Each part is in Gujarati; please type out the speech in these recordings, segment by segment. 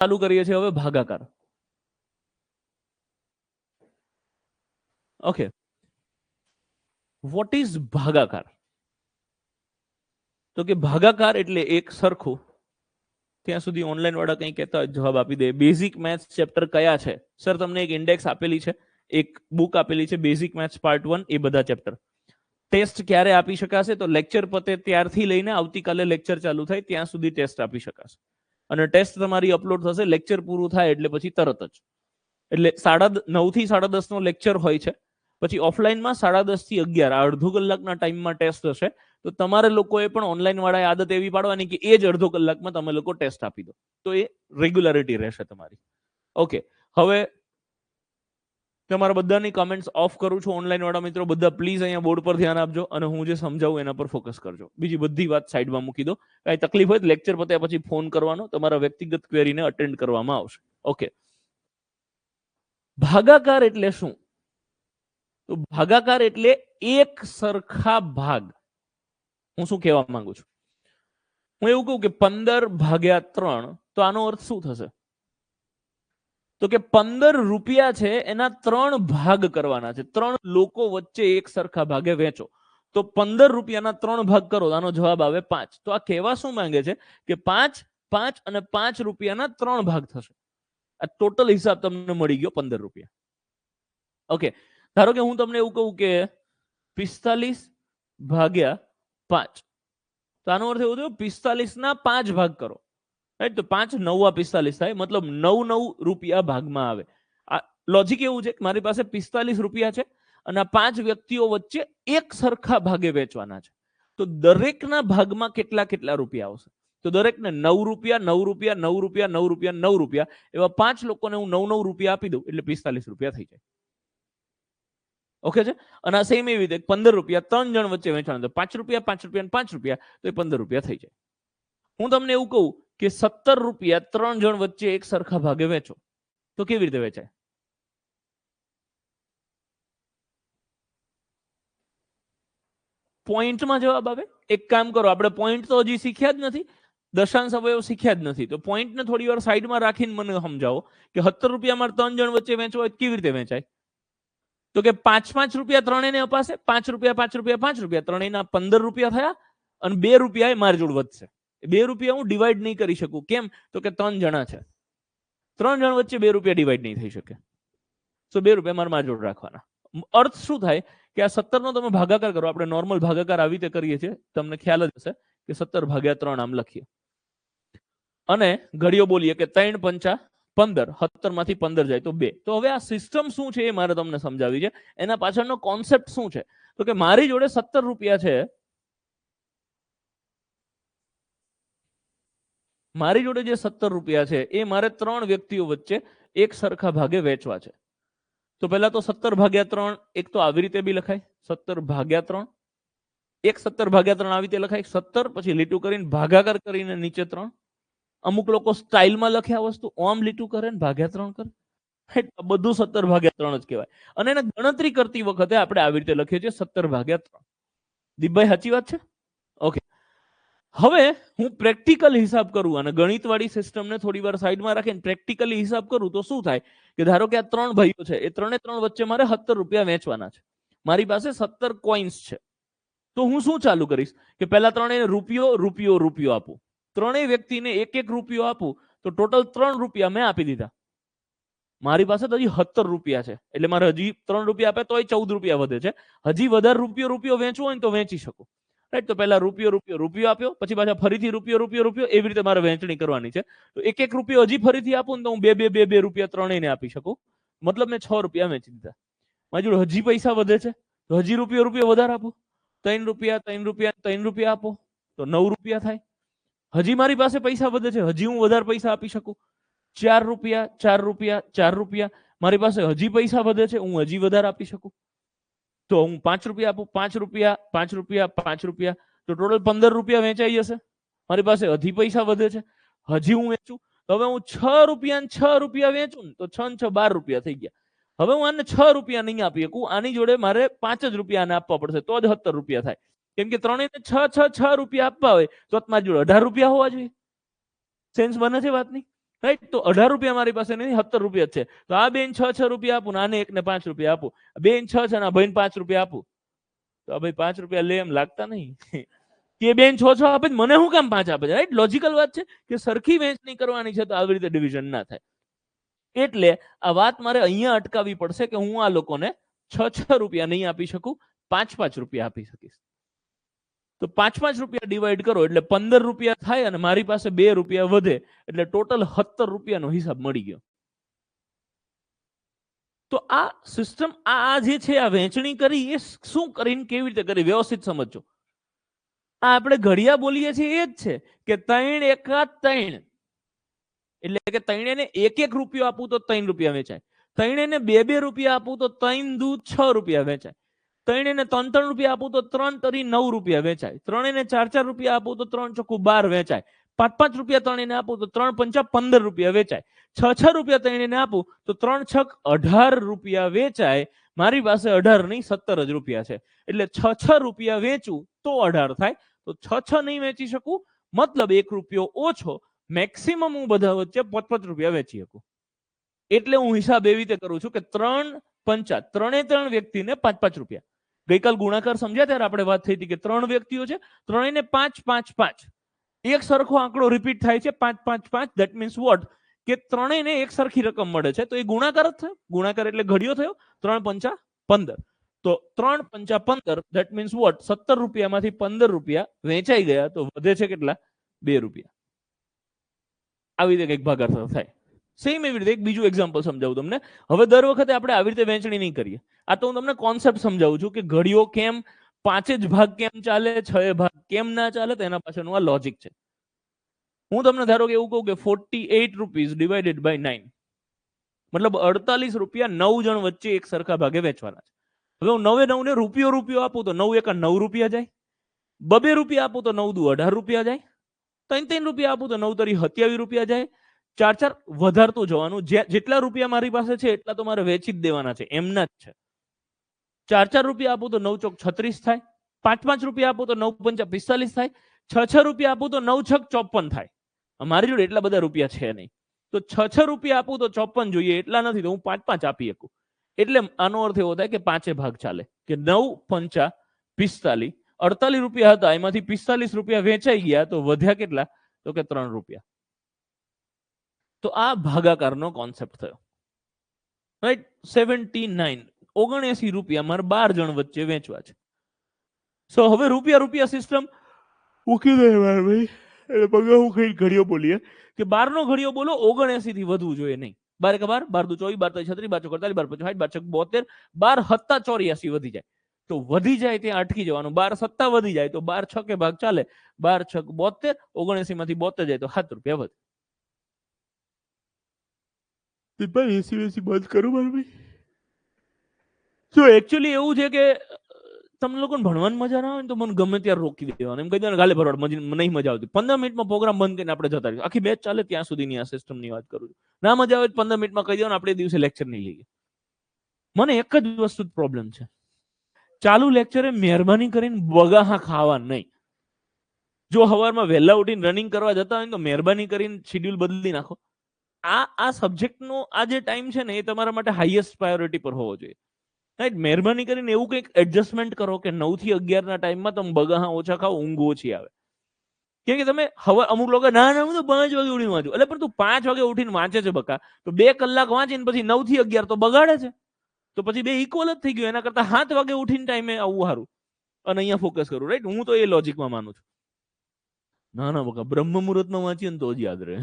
ચાલુ કરીએ છીએ હવે ભાગાકાર. ઓકે, વોટ ઇઝ ભાગાકાર? તો કે ભાગાકાર એટલે એક સરખું. ત્યાં સુધી ઓનલાઈન વાળા કંઈ કહેતા જવાબ આપી દે. બેઝિક મેથ્સ ચેપ્ટર કયા છે? સર તમને એક ઇન્ડેક્સ આપેલી છે, એક બુક આપેલી છે, બેઝિક મેથ્સ પાર્ટ 1, એ બધા ચેપ્ટર. ટેસ્ટ ક્યારે આપી શકાશે? તો લેક્ચર પતે ત્યારથી લઈને આવતીકાલે લેક્ચર ચાલુ થાય ત્યાં સુધી ટેસ્ટ આપી શકાશે. અને ટેસ્ટ તમારી અપલોડ થશે લેક્ચર પૂરું થાય એટલે પછી તરત જ. એટલે 9:30 થી 10:30 નો લેક્ચર હોય છે. પછી ઓફલાઈનમાં 10:30 થી 11 અડધો કલાકના ટાઈમમાં ટેસ્ટ હશે. તો તમારે લોકોએ પણ ઓનલાઈન વાળાએ આદત એવી પાડવાની કે એ જ અડધો કલાકમાં તમે લોકો ટેસ્ટ આપી દો, તો એ રેગ્યુલારિટી રહેશે તમારી. ઓકે, હવે તમારા બધાની કમેન્ટ્સ ઓફ કરું છું. ઓનલાઈન વાળા મિત્રો બધા પ્લીઝ અહીંયા બોર્ડ પર ધ્યાન આપજો અને હું જે સમજાવું એના પર ફોકસ કરજો. બીજી બધી વાત સાઈડમાં મૂકી દો. કાંઈ તકલીફ હોય લેક્ચર પત્યા પછી ફોન કરવાનો, તમારા વ્યક્તિગત ક્વેરીને અટેન્ડ કરવામાં આવશે. ઓકે, ભાગાકાર એટલે શું? તો ભાગાકાર એટલે એક સરખા ભાગ. હું શું કહેવા માંગુ છું? હું એવું કહું કે 15/3, તો આનો અર્થ શું થશે? તો કે 15 રૂપિયા છે એના 3 ભાગ કરવાના છે. 3 લોકો વચ્ચે એક સરખા ભાગે વેચો. તો 15 રૂપિયાના 3 ભાગ કરો, આનો જવાબ આવે 5. તો આ કહેવા શું માંગે છે કે 5, 5 અને 5 રૂપિયાના 3 ભાગ થશે. આ ટોટલ હિસાબ તમને મળી ગયો 15 રૂપિયા. ઓકે, ધારો કે હું તમને એવું કહું કે 45/5. તો આનો અર્થ એવો થયો 45 ના 5 ભાગ કરો. રાઈટ, તો 5 9 45 થાય, મતલબ 9 રૂપિયા ભાગમાં આવે. આ લોજિક એવું છે કે મારી પાસે 45 રૂપિયા છે અને 5 વ્યક્તિઓ વચ્ચે એક સરખા ભાગે વેચવાના છે. તો દરેકના ભાગમાં કેટલા કેટલા રૂપિયા આવશે? તો દરેકને 9 રૂપિયા, 9 રૂપિયા, 9 રૂપિયા, 9 રૂપિયા, 9 રૂપિયા, એવા 5 લોકોને હું 9 રૂપિયા આપી દઉં એટલે 45 રૂપિયા થઈ જાય. ઓકે છે. અને આ સેમ એવી રીતે 15 રૂપિયા 3 જણ વચ્ચે વેચવાના, તો 5 રૂપિયા, 5 રૂપિયા, 5 રૂપિયા, તો એ 15 રૂપિયા થઈ જાય. હું તમને એવું કહું કે 17 રૂપિયા 3 જણ વચ્ચે એક સરખા ભાગે વેચો, તો કેવી રીતે વેચાય? પોઈન્ટમાં જવાબ આવે. એક કામ કરો, આપણે પોઈન્ટ તો હજી શીખ્યા જ નથી, દશાંશ અવયવ શીખ્યા જ નથી. તો પોઈન્ટને થોડી વાર સાઈડમાં રાખીને મને સમજાવો કે 17 રૂપિયામાં 3 જણ વચ્ચે વેચવો હોય કેવી રીતે વેચાય? તો કે 5 રૂપિયા ત્રણેયને અપાશે. 5 રૂપિયા, 5 રૂપિયા, 5 રૂપિયા, ત્રણેયના 15 રૂપિયા થયા અને 2 રૂપિયા એ મારી જોડ વધશે. 2 રૂપિયા હું ડિવાઈડ નહીં કરી શકું. કેમ? તો કે 3 જણા છે, 3 જણ વચ્ચે 2 રૂપિયા ડિવાઈડ નહીં થઈ શકે. તો 2 રૂપિયા મારી જોડ રાખવાના. અર્થ શું થાય કે આ 17 નો તમે ભાગાકાર કરો. આપણે નોર્મલ ભાગાકાર આવી રીતે કરીએ છીએ, તમને ખ્યાલ જ હશે કે 17/3 આમ લખીએ અને ઘડીઓ બોલીએ કે 3 પંચા 15, 17 માંથી 15 જાય તો 2. તો હવે આ સિસ્ટમ શું છે એ મારે તમને સમજાવી છે. એના પાછળનો કોન્સેપ્ટ શું છે? તો કે મારી જોડે 17 રૂપિયા છે, મારી જોડે જે 17 રૂપિયા છે એ મારે 3 વ્યક્તિઓ વચ્ચે એક સરખા ભાગે વેચવા છે. તો પહેલા તો 17/3 એક તો આવી રીતે બી લખાય, 17/3, એક 17/3 આવી રીતે લખાય, 17 પછી લીટું કરીને ભાગાકાર કરીને નીચે 3. અમુક લોકો સ્ટાઇલમાં લખે આ વસ્તુ, ઓમ લીટું કરે ને ભાગ્યા 3 કરે. બધું 17/3 જ કહેવાય. અને એને ગણતરી કરતી વખતે આપણે આવી રીતે લખીએ છીએ 17/3. દીપભાઈ સાચી વાત છે? ઓકે, હવે હું પ્રેક્ટિકલ હિસાબ કરું અને ગણિતવાળી સિસ્ટમને થોડી વાર સાઈડમાં રાખીને પ્રેક્ટિકલી હિસાબ કરું તો શું થાય કે ધારો કે આ 3 ભાઈઓ છે, એ 3 વચ્ચે મારે 17 રૂપિયા વેચવાના છે. મારી પાસે 17 કોઈન્સ છે. તો હું શું ચાલુ કરીશ કે પહેલા ત્રણેય રૂપિયો રૂપિયો રૂપિયો આપું. ત્રણેય વ્યક્તિને એક એક રૂપિયો આપું તો ટોટલ 3 રૂપિયા મેં આપી દીધા. મારી પાસે તો હજી 17 રૂપિયા છે, એટલે મારે હજી 3 રૂપિયા આપે તોય 14 રૂપિયા વધે છે. હજી વધારે રૂપિયો રૂપિયો વેચવો હોય તો વેચી શકું. રાઈટ, તો પહેલા રૂપિયો રૂપિયો રૂપિયો આપ્યો, પછી પાછા ફરીથી રૂપિયો રૂપિયો રૂપિયો, એવી રીતે મારે વહેંચણી કરવાની છે. તો એક એક રૂપિયો હજી ફરીથી આપું ને તો હું બે રૂપિયા ત્રણેયને આપી શકું. મતલબ મેં 6 રૂપિયા વેચી દીધા. મારી જોડે હજી પૈસા વધે છે તો હજી રૂપિયો રૂપિયો વધારે આપો. 3 રૂપિયા 3 રૂપિયા 3 રૂપિયા આપો તો 9 રૂપિયા થાય. હજી મારી પાસે પૈસા વધે છે, હજી હું વધારે પૈસા આપી શકું. 4 રૂપિયા 4 રૂપિયા 4 રૂપિયા, મારી પાસે હજી પૈસા વધે છે, હું હજી વધારે આપી શકું. તો હું 5 રૂપિયા આપું, 5 રૂપિયા 5 રૂપિયા 5 રૂપિયા, તો ટોટલ 15 રૂપિયા વેચાઈ જશે. મારી પાસે હજી પૈસા વધે છે, હજી હું વેચું. તો હવે હું 6 રૂપિયા 6 રૂપિયા વેચું ને તો 6 6 12 રૂપિયા થઈ ગયા. હવે હું આને 6 રૂપિયા નહીં આપી શકું, આની જોડે મારે 5 જ રૂપિયા આને આપવા પડશે તો જ 17 રૂપિયા થાય. કેમ કે ત્રણેયને 6 6 6 રૂપિયા આપવા હોય તો મારી જોડે 18 રૂપિયા હોવા જોઈએ. સેન્સ બને છે વાતની? રાઈટ? તો 18 રૂપિયા મારી પાસે નથી, 17 રૂપિયા છે. તો આ બેન 6 રૂપિયા આપું, આને 1 ને 5 રૂપિયા આપું. બેન 6 છે, આ ભાઈને 5 રૂપિયા આપું. તો આ ભાઈ 5 રૂપિયા લે એમ લાગતા નહીં કે બેન 6 આપે, મને શું કામ 5 આપે છે? રાઈટ? લોજિકલ વાત છે કે સરખી વહેંચણી કરવાની છે તો આવી રીતે ડિવિઝન ના થાય. એટલે આ વાત મારે અહીંયા અટકાવવી પડશે કે હું આ લોકોને 6 રૂપિયા નહીં આપી શકું, 5 રૂપિયા આપી શકીશ. તો 5 રૂપિયા ડિવાઈડ કરો એટલે 15 રૂપિયા થાય અને મારી પાસે 2 રૂપિયા વધે એટલે ટોટલ 17 રૂપિયાનો હિસાબ મળી ગયો. તો આ સિસ્ટમ આ જે છે આ વહેંચણી કરી એ શું કરીને કેવી રીતે કરી વ્યવસ્થિત સમજો. આ આપણે ઘડિયા બોલીએ છીએ એ જ છે કે 3 એકા 3, એટલે કે 3 ને 1 રૂપિયો આપું તો 3 રૂપિયા વેચાય, 3 ને 2 રૂપિયા આપું તો 3 દુ 6 રૂપિયા વેચાય, 3 ને 3 રૂપિયા આપું તો 3 તરી 9 રૂપિયા વેચાય, 3 ને 4 રૂપિયા આપું તો 3 ચોખ્ખું 12 વેચાય, 5 રૂપિયા 3 ને આપું તો 3 પંચા 15 રૂપિયા વેચાય, 6 રૂપિયા 3 ને આપું તો 3 છક 18 રૂપિયા વેચાય. મારી પાસે 18 નહીં 17 જ રૂપિયા છે એટલે 6 રૂપિયા વેચું તો 18 થાય. તો 6 નહીં વેચી શકું મતલબ 1 રૂપિયો ઓછો, મેક્સિમમ હું બધા વચ્ચે 5 રૂપિયા વેચી શકું. એટલે હું હિસાબ એવી રીતે કરું છું કે 3 પંચા 3 વ્યક્તિને 5 રૂપિયા. ગઈકાલ ગુણાકાર સમજ્યા ત્યારે આપણે વાત થઈ હતી કે 3 વ્યક્તિઓ છે, 3 ને 5 5 5, એક સરખો આંકડો રિપીટ થાય છે 5 5 5. ધેટ મીન્સ વોટ કે 3 ને એક સરખી રકમ મળે છે તો એ ગુણાકાર જ થયો. ગુણાકાર એટલે ઘડિયો થયો. 3 પંચા 15, તો 3 પંચા 15 ધેટ મીન્સ વોટ 17 રૂપિયામાંથી 15 રૂપિયા વેચાઈ ગયા તો વધે છે કેટલા? 2 રૂપિયા. આવી રીતે કંઈક ભાગાકાર થાય. સેમ એવી રીતે એક બીજું એક્ઝામ્પલ સમજાવું તમને. હવે દર વખતે આપણે આવી રીતે વહેંચણી નહીં કરીએ. આ તો હું તમને કોન્સેપ્ટ સમજાવું છું કે ઘડિયો કેમ 5 જ ભાગ કેમ ચાલે, 6 ભાગ કેમ ના ચાલે, તેના પાછળનું આ લોજિક છે. હું તમને ધારો કે એવું કહું કે 48 રૂપીસ ડિવાઇડેડ બાય 9, મતલબ 48 રૂપિયા 9 જણ વચ્ચે એક સરખા ભાગે વેચવાના છે. હવે હું 9 ને રૂપિયો આપું તો 9 એકા 9 રૂપિયા જાય, 2 રૂપિયા આપું તો 9 દુ 18 રૂપિયા જાય, 3 રૂપિયા આપું તો 9 તરી 27 રૂપિયા જાય, 4 વધારતું જવાનું. જેટલા રૂપિયા મારી પાસે છે એટલા તો મારે વેચી જ દેવાના છે, એમના જ છે. 4 રૂપિયા આપું તો 9 ચોક 36 થાય, 5 રૂપિયા આપું તો 9 પંચા 45 થાય, 6 રૂપિયા આપું તો 9 છક 54 થાય. મારી જોડે એટલા બધા રૂપિયા છે નહીં તો 6 રૂપિયા આપું તો 54 જોઈએ, એટલા નથી તો હું 5 આપી શકું. એટલે આનો અર્થ એવો થાય કે 5 ભાગ ચાલે કે 9 પંચા 45, 48 રૂપિયા હતા એમાંથી 45 રૂપિયા વેચાઈ ગયા તો વધ્યા કેટલા? તો કે 3 રૂપિયા. તો આ ભાગાકારનો કોન્સેપ્ટ થયો. રાઈટ? 79 રૂપિયા મારે 12 જણ વચ્ચે વેચવા છે. સો હવે રૂપિયા સિસ્ટમ મૂકી દે ભાઈ. એટલે પગે હું કઈ ઘડિયો બોલીએ કે 12 નો ઘડિયો બોલો 79 થી વધવું જોઈએ નહીં. 12 કે 12, 12 દુ 24, 12 36, 12 45, 12 60, 12 72, 12 હતા 84 વધી જાય તો વધી જાય ત્યાં અટકી જવાનું. 12 સત્તા વધી જાય તો 12 છકે ભાગ ચાલે, 12 છક 72, 79 માંથી 72 જાય તો 7 રૂપિયા વધે. એસી બંધ કરું મારું ભાઈ. તો એકચ્યુઅલી એવું છે કે તમને લોકોને ભણવાની મજા ના આવે ને તો મને ગમે ત્યારે રોકી દેવાનું, એમ કહી દે ગાલે ભરવાડ નહીં મજા આવતી. 15 મિનિટમાં પ્રોગ્રામ બંધ કરીને આપણે જતા રહીએ. આખી બેચ ચાલે ત્યાં સુધીની આ સિસ્ટમની વાત કરું છું. ના મજા આવે 15 મિનિટમાં કહી દેવાનું આપણે દિવસે લેક્ચર નહીં લઈએ. મને એક જ વસ્તુ પ્રોબ્લેમ છે, ચાલુ લેક્ચરે મહેરબાની કરીને બગાહા ખાવા નહીં. જો સવારમાં વહેલા ઉઠીને રનિંગ કરવા જતા હોય તો મહેરબાની કરીને શેડ્યુલ બદલી નાખો. આ સબ્જેક્ટનો આ જે ટાઈમ છે ને એ તમારા માટે હાઈએસ્ટ પ્રાયોરિટી પર હોવો જોઈએ. રાઈટ? મહેરબાની કરીને એવું કંઈક એડજસ્ટમેન્ટ કરો કે 9 થી 11 ના ટાઈમમાં તમે બગાહા ઓછા ખાઓ, ઊંઘ ઓછી આવે. કેમ કે તમે હવે અમુક લોકો ના હું તો 5 વાગે ઉઠીને વાંચું. એટલે પણ તું 5 વાગે ઉઠીને વાંચે છે બકા, તો 2 કલાક વાંચીને પછી 9 થી 11 તો બગાડે છે. તો પછી 2 ઇક્વલ જ થઈ ગયું. એના કરતા 7 વાગે ઉઠીને ટાઈમે આવવું સારું અને અહીંયા ફોકસ કરું. રાઈટ? હું તો એ લોજિકમાં માનું છું. ના બકા બ્રહ્મ મુહૂર્તમાં વાંચીએ ને તો જ યાદ રહે.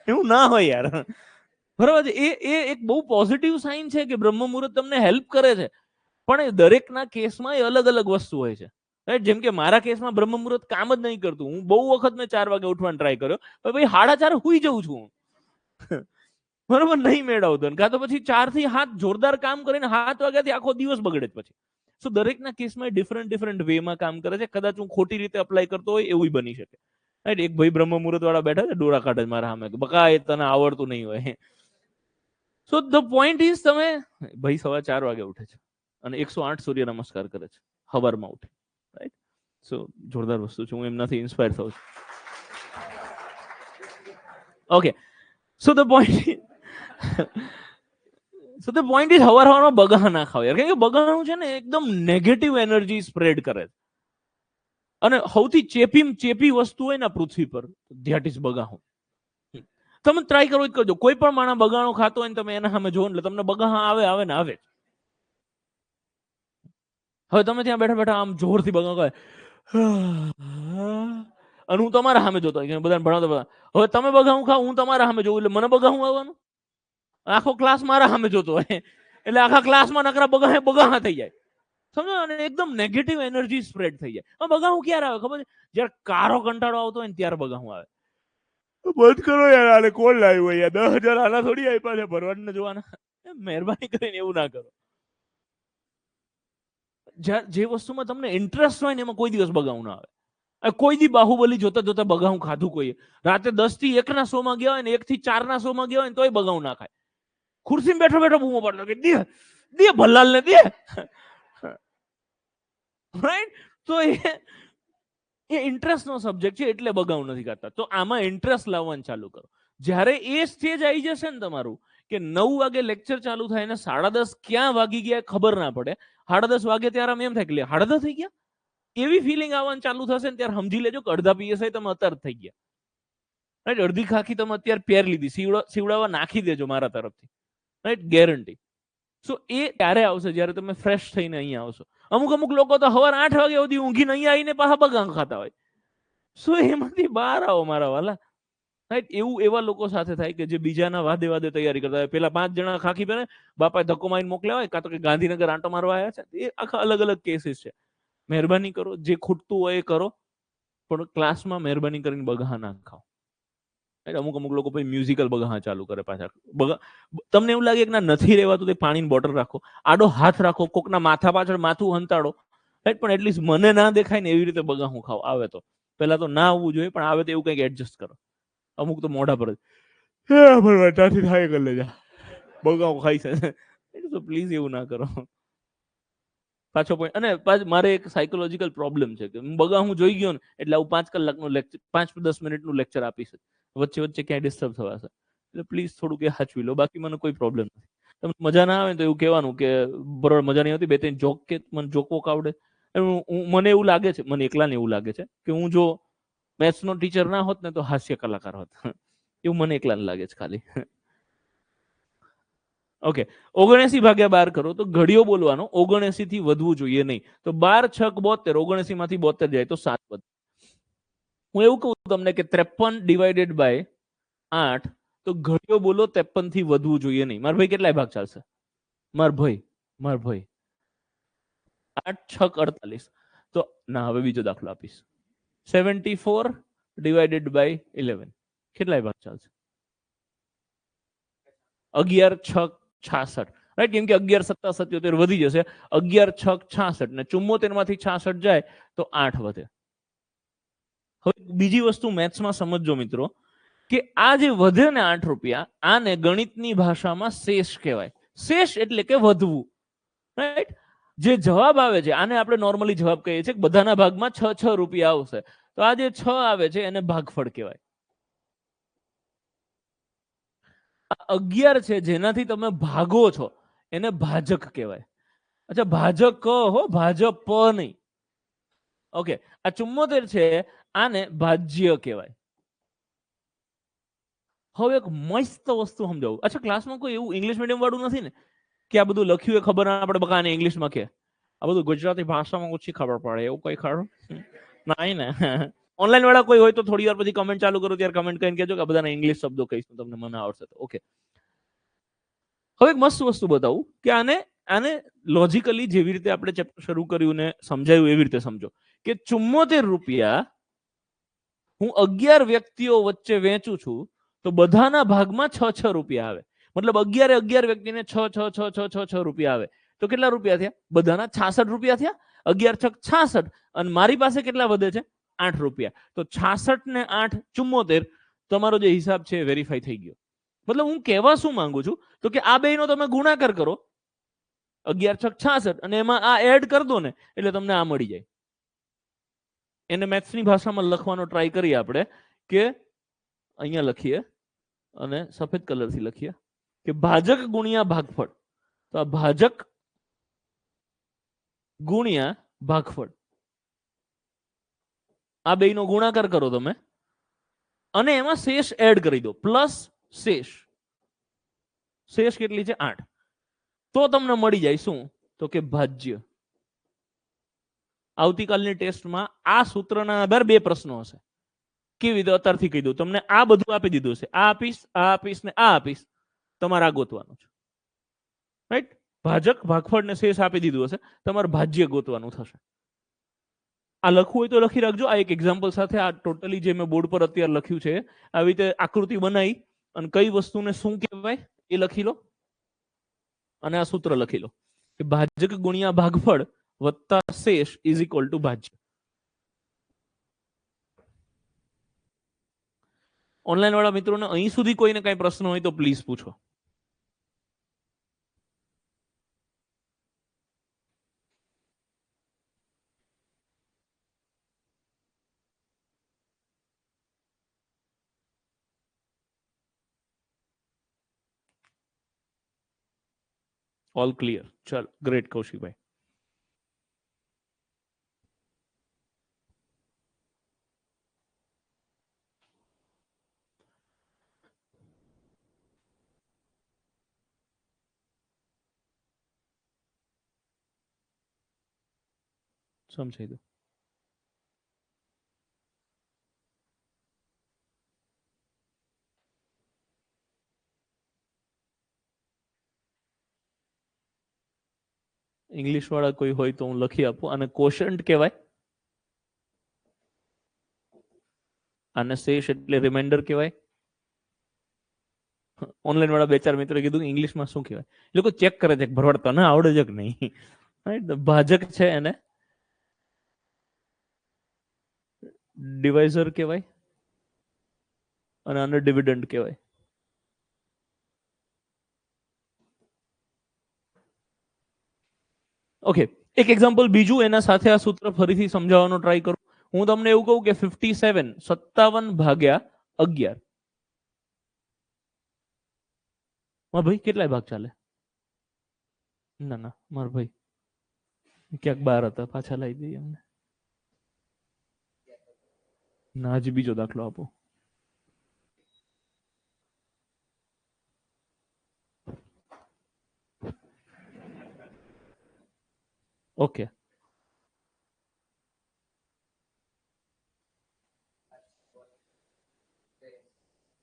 એવું ના હોય યાર. બરાબર છે? એ એક બહુ પોઝિટિવ સાઇન છે કે બ્રહ્મ મુહૂર્ત તમને હેલ્પ કરે છે, પણ એ દરેકના કેસમાં એ અલગ અલગ વસ્તુ હોય છે. રાઈટ? જેમ કે મારા કેસમાં બ્રહ્મ મુહૂર્ત કામ જ નહીં કરતું. હું બહુ વખત મેં 4 વાગે ઉઠવાનો ટ્રાય કર્યો, પણ ભાઈ 4:30 હુઈ જઉં છું. બરોબર? નહીં મેળવતો. કાં તો પછી 4 થી 7 જોરદાર કામ કરીને 7 વાગ્યાથી આખો દિવસ બગડે પછી. સો દરેકના કેસમાં ડિફરન્ટ વેમાં કામ કરે છે. કદાચ હું ખોટી રીતે અપ્લાય કરતો હોય એવું બની શકે. રાઈટ? એક ભાઈ બ્રહ્મ મુહૂર્ત વાળા બેઠા છે, ડોળા કાઢે મારા સામે, બકા એ તને આવડતું નહીં હોય. સો ધ પોઈન્ટ ઇઝ તમે ભાઈ 4:15 વાગે ઉઠે છે અને 108 સૂર્ય નમસ્કાર કરે છે સવારમાં ઉઠે. રાઈટ? સો જોરદાર વસ્તુ છે. હું એમનાથી ઇન્સ્પાયર થઉં છું. Okay, so the point so the point is હવારમાં બગા ના ખાવ યાર, કારણ કે બગાનું છે ને એકદમ નેગેટિવ એનર્જી સ્પ્રેડ કરે છે. અને સૌથી ચેપી વસ્તુ હોય ને પૃથ્વી પર, ધેટ ઇઝ બગાહું. તમે ટ્રાય કરો જ કરજો, કોઈ પણ માણસ બગાણો ખાતો હોય ને તમે એના સામે જોવો એટલે તમને બગાહા આવે ને આવે. હવે તમે ત્યાં બેઠા બેઠા આમ જોરથી બગાવ કહે અને હું તમારા સામે જોતો હોય બધાને ભણાવતો બધા, હવે તમે બગાવું ખાવ, હું તમારા સામે જોઉં એટલે મને બગાવું આવવાનું? આખો ક્લાસ મારા સામે જોતો હોય એટલે આખા ક્લાસમાં નકરા બગાહા થઈ જાય, સમજો? અને એકદમ નેગેટિવ એનર્જી સ્પ્રેડ થઈ જાય. બગાહું ક્યારે આવે ખબર છે? જ્યારે કારો કંટાળો આવતો હોય ને ત્યારે બગાહું આવે. બંધ કરો યાર, આને કોણ લાવ્યું હોય યાર, 10,000 આના થોડી આપ્યા છે ભરવાડને જોવાના. મહેરબાની કરીને એવું ના કરો. જે વસ્તુમાં તમને ઇન્ટરેસ્ટ હોય ને એમાં કોઈ દિવસ બગાવું ના આવે. કોઈ દી બાહુબલી જોતા જોતા બગાવું ખાધું કોઈ રાતે 10 થી 1 ના શો માં ગયા હોય ને 1 થી 4 ના શો માં ગયા હોય ને તોય બગાવું ના ખાય. ખુરશીમાં બેઠો બેઠો બૂમો પાડતો કે દે દે ભલ્લાલ ને દે, રાઈટ? તો એ ઇન્ટરેસ્ટ નો સબ્જેક્ટ છે એટલે બગાવું નથી કરતા. તો આમાં ઇન્ટરેસ્ટ લાવવાનું ચાલુ કરો. જ્યારે એ સ્ટેજ આવી જશે ને તમારું કે 9 વાગે લેક્ચર ચાલુ થાય ને 10:30 ક્યાં વાગી ગયા ખબર ના પડે, 10:30 વાગે ત્યારે એમ થાય કે 10:30 થઈ ગયા, એવી ફિલિંગ આવવાનું ચાલુ થશે ને ત્યારે સમજી લેજો કે અડધા પીએસઆઈ તમે અત્યારે થઈ ગયા. રાઈટ? અડધી ખાખી તમે અત્યારે પહેર લીધી, સીવડાવવા નાખી દેજો મારા તરફથી, રાઈટ? ગેરંટી. સો એ ત્યારે આવશે જ્યારે તમે ફ્રેશ થઈને અહીંયા આવશો. અમુક લોકો તો સવાર 8 વાગ્યા સુધી ઊંઘીને અહીંયા આવીને પાછા બગાં ખાતા હોય. સો એમાંથી બહાર આવો મારા વાલા, રાઈટ? એવા લોકો સાથે થાય કે જે બીજાના વાદે વાદે તૈયારી કરતા હોય. પેલા 5 જણા ખાખી પહેરે, બાપાએ ધક્કો મારીને મોકલ્યા હોય, કાં તો કે ગાંધીનગર આંટો મારવા આવ્યા છે. એ આખા અલગ અલગ કેસીસ છે. મહેરબાની કરો, જે ખૂટતું હોય એ કરો, પણ ક્લાસમાં મહેરબાની કરીને બગા ના ખાઓ. અમુક લોકો પછી મ્યુઝિકલ બગા ચાલુ કરે પાછા. તમને એવું લાગે કે ના નથી રહેવાતું તો પાણીની બોટલ રાખો, આડો હાથ રાખો, કોકના માથા પાછળ માથું હંતાડો, રાઈટ? પણ એટલીસ્ટ મને ના દેખાય ને એવી રીતે બગાહું ખાવ. આવે તો પેલા તો ના આવવું જોઈએ, પણ આવે તો એવું કંઈક એડજસ્ટ કરો. અમુક તો મોઢા પર જ થાય કરી લેજા બગાહું ખાઈ છે, તો પ્લીઝ એવું ના કરો. પાછો પોઈન્ટ. અને મારે એક સાયકોલોજીકલ પ્રોબ્લેમ છે કે બગાહું જોઈ ગયો ને એટલે હું 5 કલાકનું લેક્ચર, 5-10 મિનિટનું લેક્ચર આપીશ, વચ્ચે વચ્ચે ક્યાંય ડિસ્ટર્બ થવાશે. એટલે પ્લીઝ થોડુંક એ હાચવી લો, બાકી મને કોઈ પ્રોબ્લેમ નથી. તમને મજા ના આવે તો એવું કહેવાનું કે બરોબર મજા નહીં આવતી, 2-3 જોક કે મને જોક વોક આવડે. મને એવું લાગે છે, મને એકલાને એવું લાગે છે કે હું જો મેથ્સનો ટીચર ના હોત ને તો હાસ્ય કલાકાર હોત. એવું મને એકલાને લાગે છે ખાલી. ઓકે, 79 ભાગ્યા 12 કરો તો ઘડિયો બોલવાનો 79 થી વધવું જોઈએ નહીં. તો 12 6 72, 79 માંથી 72 જાય તો 7 વધે. હું એવું કહું તમને કે 53 ડિવાઇડેડ બાય 8, તો ઘડિયો બોલો 53 થી વધવું જોઈએ નહીં. મારા ભાઈ કેટલાય ભાગ ચાલશે? મારા ભાઈ 8 6 48. તો ના, હવે બીજો દાખલો આપીશ. 74 ડિવાઇડેડ બાય 11, કેટલાય ભાગ ચાલશે? 11 6 66, રાઈટ? કેમ કે 11 7 77 વધી જશે. 11 6 66 ને 74 માંથી 66 જાય તો 8 વધે. હવે બીજી વસ્તુ મેથ્સમાં સમજજો મિત્રો, કે આ જે વધે ને 8 રૂપિયા, આને ગણિતની ભાષામાં શેષ કહેવાય. શેષ એટલે કે વધવું, રાઈટ? જે જવાબ આવે છે આને આપણે નોર્મલી જવાબ કહીએ છીએ કે બધાના ભાગમાં 6 રૂપિયા આવશે. તો આ જે 6 આવે છે એને ભાગફળ કહેવાય. 11 છે જેનાથી તમે ભાગો છો એને ભાજક કહેવાય. અચ્છા, ભાજક હો, ભાજપ નહીં. ઓકે, આ 74 છે આને ભાજ્ય કહેવાય. હવે એક મસ્ત વસ્તુ સમજાવું. અચ્છા, ક્લાસમાં કોઈ એવું ઇંગ્લિશ મીડિયમ વાળું નથી ને કે આ બધું લખ્યું એ ખબર ના પડે, બકાને ઇંગ્લિશમાં કે આ બધું ગુજરાતી ભાષામાં ઓછી ખબર પડે, એવું કઈ ખરું? નહીં ને? ઓનલાઈન વાળા કોઈ હોય તો થોડી વાર પછી કમેન્ટ ચાલુ કરો, ત્યારે કમેન્ટ કરીને કહેજો કે આ બધાના ઇંગ્લિશ શબ્દો કહીશું, તમને મને આવડશે તો. ઓકે, હવે એક મસ્ત વસ્તુ બતાવું કે આને લોજિકલી જેવી રીતે આપણે ચેપ્ટર શરૂ કર્યું ને સમજાયું એવી રીતે સમજો કે 74 રૂપિયા હું 11 વ્યક્તિઓ વચ્ચે વેચું છું તો બધાના ભાગમાં 6 રૂપિયા આવે. મતલબ 11 વ્યક્તિને 6 રૂપિયા આવે તો કેટલા રૂપિયા થયા? બધાના 66 રૂપિયા થયા. 11 6 66, અને મારી પાસે કેટલા વધે છે? 8 રૂપિયા. તો 66 ને 8 74, તમારો જે હિસાબ છે વેરીફાઈ થઈ ગયો. મતલબ હું કહેવા શું માંગુ છું તો કે આ બેનો તમે ગુણાકાર કરો 11 6 66 અને એમાં આ એડ કરી દો ને એટલે તમને આ મળી જાય. એને મેથ્સની ભાષામાં લખવાનો ટ્રાય કરીએ આપણે કે અહીંયા લખીએ અને સફેદ કલર થી લખીએ કે ભાજક ગુણ્યા ભાગફળ. તો આ ભાજક ગુણ્યા ભાગફળ, આ બેયનો ગુણાકાર કરો તમે અને એમાં શેષ એડ કરી દો, પ્લસ શેષ. શેષ કેટલી છે? 8. તો તમને મળી જાય શું? તો કે ભાજ્ય. આવતીકાલની ટેસ્ટમાં આ સૂત્રના આધારે 2 પ્રશ્નો હશે. કેવી રીતે? અત્યારથી કહી દઉં તમને. આ બધું આપી દીધું છે, આ આપીશ, આ આપીશ ને આ આપીશ, તમારે આ ગોતવાનું છે. રાઈટ? ભાજક ભાગફળ ને શેષ આપી દીધું હશે, તમારે ભાજ્ય ગોતવાનું થશે. આ લખવું હોય તો લખી રાખજો. આ એક એક્ઝામ્પલ સાથે આ ટોટલી જે મેં બોર્ડ પર અત્યારે લખ્યું છે, આવી રીતે આકૃતિ બનાવી અને કઈ વસ્તુને શું કહેવાય એ લખી લો અને આ સૂત્ર લખી લો કે ભાજક ગુણ્યા ભાગફળ વત્તા શેષ ઇઝ ઇક્વલ ટુ ભાજ્ય. ઓનલાઈન વાળા મિત્રોને અહીં સુધી કોઈને કઈ પ્રશ્ન હોય તો પ્લીઝ પૂછો. All clear? ચાલો, ગ્રેટ કૌશિકભાઈ. સમજાઈ દો. ઇંગ્લિશ વાળા કોઈ હોય તો હું લખી આપું. અને કોશન્ટ કહેવાય, અને શેષ એટલે રિમાઇન્ડર કહેવાય. ઓનલાઈન વાળા 2-4 મિત્રો કીધું ઇંગ્લિશમાં શું કહેવાય. એ લોકો ચેક કરે છે ભરવાડતા ને આવડે છે કે નહીં. ભાજક છે એને ડિવાઇઝર કહેવાય અને આને ડિવિડન્ડ કહેવાય. ઓકે, એક એક્ઝામ્પલ બીજું એના સાથે આ સૂત્ર ફરીથી સમજાવવાનો ટ્રાય કરું. હું તમને એવું કહું કે 57 57 ભાગ્યા 11. મારા ભાઈ કેટલાય ભાગ ચાલે? ના ના, મારા ભાઈ ક્યાંક બહાર હતા, પાછા લાવી દઈએ અમને. ના, હજી બીજો દાખલો આપો. ઓકે,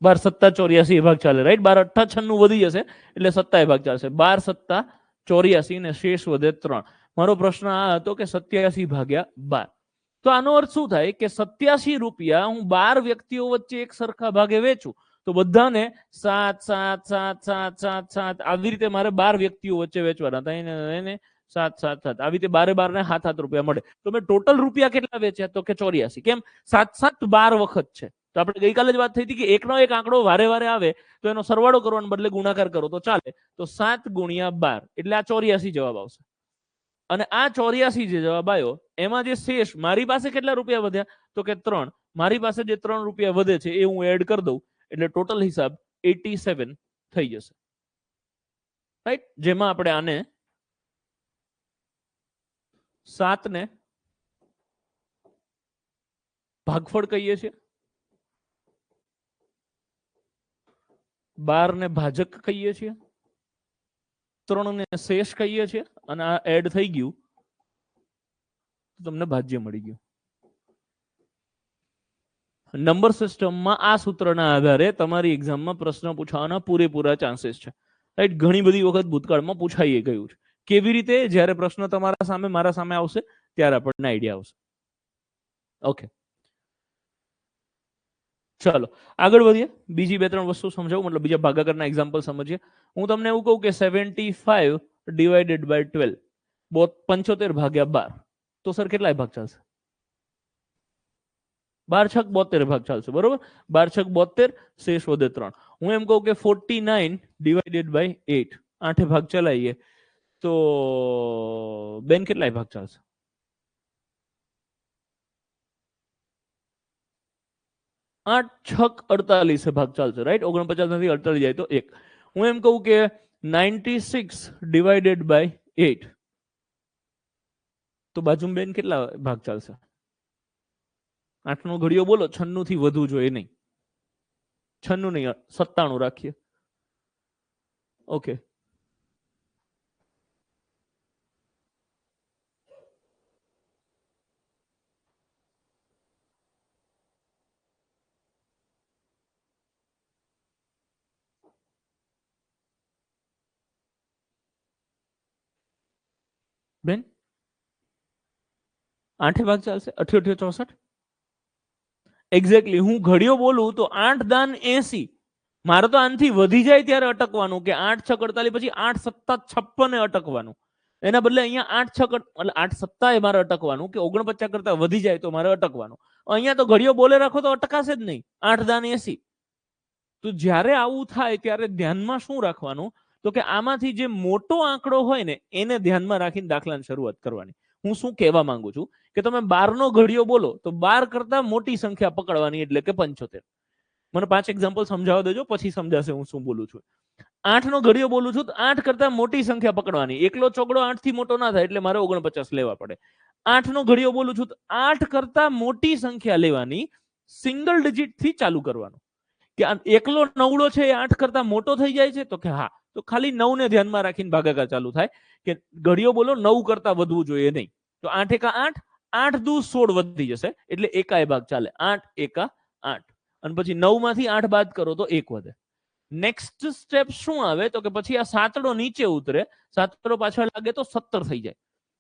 12 સત્તા 84 ભાગ ચાલે. રાઈટ? 12 અઠ્ઠા 96 વધી જશે એટલે 7 ભાગ ચાલશે. 12 સત્તા 84 ને શેષ વધે 3. મારો પ્રશ્ન આ હતો કે 87 ભાગ્યા 12. તો આનો અર્થ શું થાય કે 87 રૂપિયા હું 12 વ્યક્તિઓ વચ્ચે એક સરખા ભાગે વેચું તો બધાને 7 7 7 7 7 7 આવી રીતે મારે 12 વ્યક્તિઓ વચ્ચે વેચવાના હતા. એને 7 7 7 આવી રીતે 12 ને 7 7 રૂપિયા મળે. તો મેં ટોટલ રૂપિયા કેટલા વેચ્યા? તો કે 84. કેમ? 7 7 12 વખત છે. તો આપણે ગઈકાલે જ વાત થઈ હતી કે એકનો એક આંકડો વારે વારે આવે તો એનો સરવાળો કરવાને બદલે ગુણાકાર કરો તો ચાલે. તો 7 ગુણ્યા 12 એટલે આ 84 જવાબ આવશે. અને આ 84 જે જવાબ આવ્યો એમાં જે શેષ મારી પાસે કેટલા રૂપિયા વધ્યા? તો કે 3. મારી પાસે જે 3 રૂપિયા વધે છે એ હું એડ કરી દઉં એટલે ટોટલ હિસાબ 87 થઈ જશે. રાઈટ? જેમાં આપણે આને 7 ને ભાગફળ કહીએ છીએ, 12 ને ભાજક કહીએ છીએ, 3 ને શેષ કહીએ છીએ અને આ એડ થઈ ગયું તો તમને ભાજ્ય મળી ગયું. નંબર સિસ્ટમમાં આ સૂત્રના આધારે તમારી એક્ઝામમાં પ્રશ્ન પૂછવાના પૂરેપૂરા ચાન્સીસ છે. રાઈટ? ઘણી બધી વખત ભૂતકાળમાં પૂછાઈ ગયું છે. કેવી રીતે? જ્યારે પ્રશ્ન તમારા સામે મારા સામે આવશે ત્યારે આપણને આઈડિયા આવશે. ઓકે, ચાલો આગળ વધીએ. બીજી 2-3 વસ્તુ સમજાવું, મતલબ બીજા ભાગાકારના એક્ઝામ્પલ સમજીએ. હું તમને એવું કહું કે 75 ડિવાઇડેડ બાય 12 75 ભાગ્યા 12 તો સર કેટલાય ભાગ ચાલશે? 12 છક 72 ભાગ ચાલશે. બરોબર? 12 છક 72, શેષ વધે 3. હું એમ કહું કે 49 ડિવાઇડેડ બાય 8 8 ભાગ ચલાવીએ તો બેન કેટલાય ભાગ ચાલશે? 8 છક 48 ભાગ ચાલશે, રાઈટ? 49 માંથી 48 જાય તો 1. હું એમ કહું કે 96 ડિવાઇડેડ બાય 8, તો બાજુમાં બેન કેટલા ભાગ ચાલશે? 8 નો ઘડિયો બોલો, 96 થી વધુ જોઈએ નહીં. 96 નહીં, 97 રાખીએ. ઓકે, બેન 8 ભાગ ચાલશે. 88 64 એક્ઝેક્ટલી. હું ઘડિયો બોલું તો 8 દાન 80. મારે તો આનાથી વધી જાય ત્યારે અટકવાનું, કે 8 6 48 પછી 8 7 56 અટકવાનું. એના બદલે અહીંયા 8 6 એટલે 8 7 મારે અટકવાનું, કે 49 કરતા વધી જાય તો મારે અટકવાનું. અહીંયા તો ઘડિયો બોલે રાખો તો અટકાશે જ નહીં. 8 દાન 80. તો જ્યારે આવું થાય ત્યારે ધ્યાનમાં શું રાખવાનું? તો કે આમાંથી જે મોટો આંકડો હોય ને એને ધ્યાનમાં રાખીને દાખલાની શરૂઆત કરવાની. હું શું કહેવા માંગુ છું કે તમે 12 નો ઘડિયો બોલો તો 12 કરતા મોટી સંખ્યા પકડવાની, એટલે કે 75. મને 5 એક્ઝામ્પલ સમજાવવા દેજો, પછી સમજાશે હું શું બોલું છું. 8 નો ઘડિયો બોલું છું તો 8 કરતા મોટી સંખ્યા પકડવાની. એકલો ચોગડો 8 થી મોટો ના થાય, એટલે મારે 49 લેવા પડે. 8 નો ઘડિયો બોલું છું તો 8 કરતા મોટી સંખ્યા લેવાની, સિંગલ ડિજિટ થી ચાલુ કરવાનું. કે એકલો નવડો છે એ 8 કરતા મોટો થઈ જાય છે? તો કે હા. તો ખાલી 9 ને ધ્યાનમાં રાખીને ભાગાકાર ચાલુ થાય, કે ઘડિયો બોલો 9 કરતા વધવું જોઈએ નહીં. તો 8 એકા 8, 8 દુ 16 વધી જશે, એટલે એકાય ભાગ ચાલે. 8 એકા 8, અને પછી 9 માંથી 8 બાદ કરો તો 1 વધે. નેક્સ્ટ સ્ટેપ શું આવે? તો કે પછી આ સાતડો નીચે ઉતરે, સાતડો પાછળ લાગે તો 17 થઈ જાય,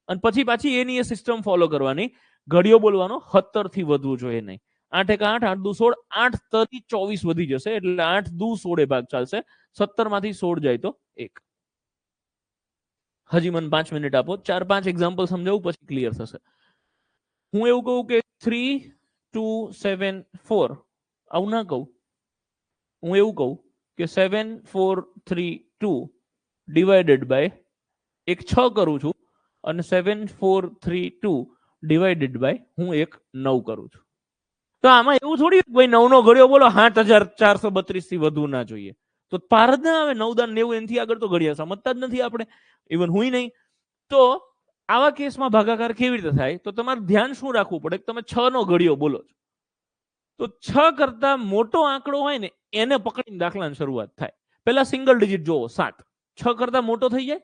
અને પછી પાછી એની એ સિસ્ટમ ફોલો કરવાની. ઘડિયો બોલવાનો 17 થી વધવું જોઈએ નહીં. 8 એકા 8, 8 દુ 16, 8 તરી 24 વધી જશે, એટલે 8 દુ 16 ભાગ ચાલશે. 17 માંથી 16 જાય તો 1. હજી મને 5 મિનિટ આપો, 4-5 એક્ઝામ્પલ સમજાવું, પછી ક્લિયર થશે. હું એવું કહું કે 3 2 7 4, આવું ના કહું. હું એવું કહું કે 7 4 3 2 ડિવાઇડેડ બાય 1 6 કરું છું, અને 7 4 3 2 ડિવાઇડેડ બાય હું 1 9 કરું છું. તો આમાં એવું થોડી ભાઈ 9 નો ઘડિયો બોલો 8432 થી વધુ ના જોઈએ, તો પાર જ ના આવે. 9 દાન 90 એનાથી આગળ તો ઘડિયા સમજતા જ નથી આપણે, ઇવન હું નહીં. તો આવા કેસમાં ભાગાકાર કેવી રીતે થાય? તો તમારે ધ્યાન શું રાખવું પડે? તમે 6 નો ઘડિયો બોલો છો તો 6 કરતા મોટો આંકડો હોય ને એને પકડીને દાખલાની શરૂઆત થાય. પેલા સિંગલ ડિજિટ જોવો, 7. 6 કરતા મોટો થઈ જાય,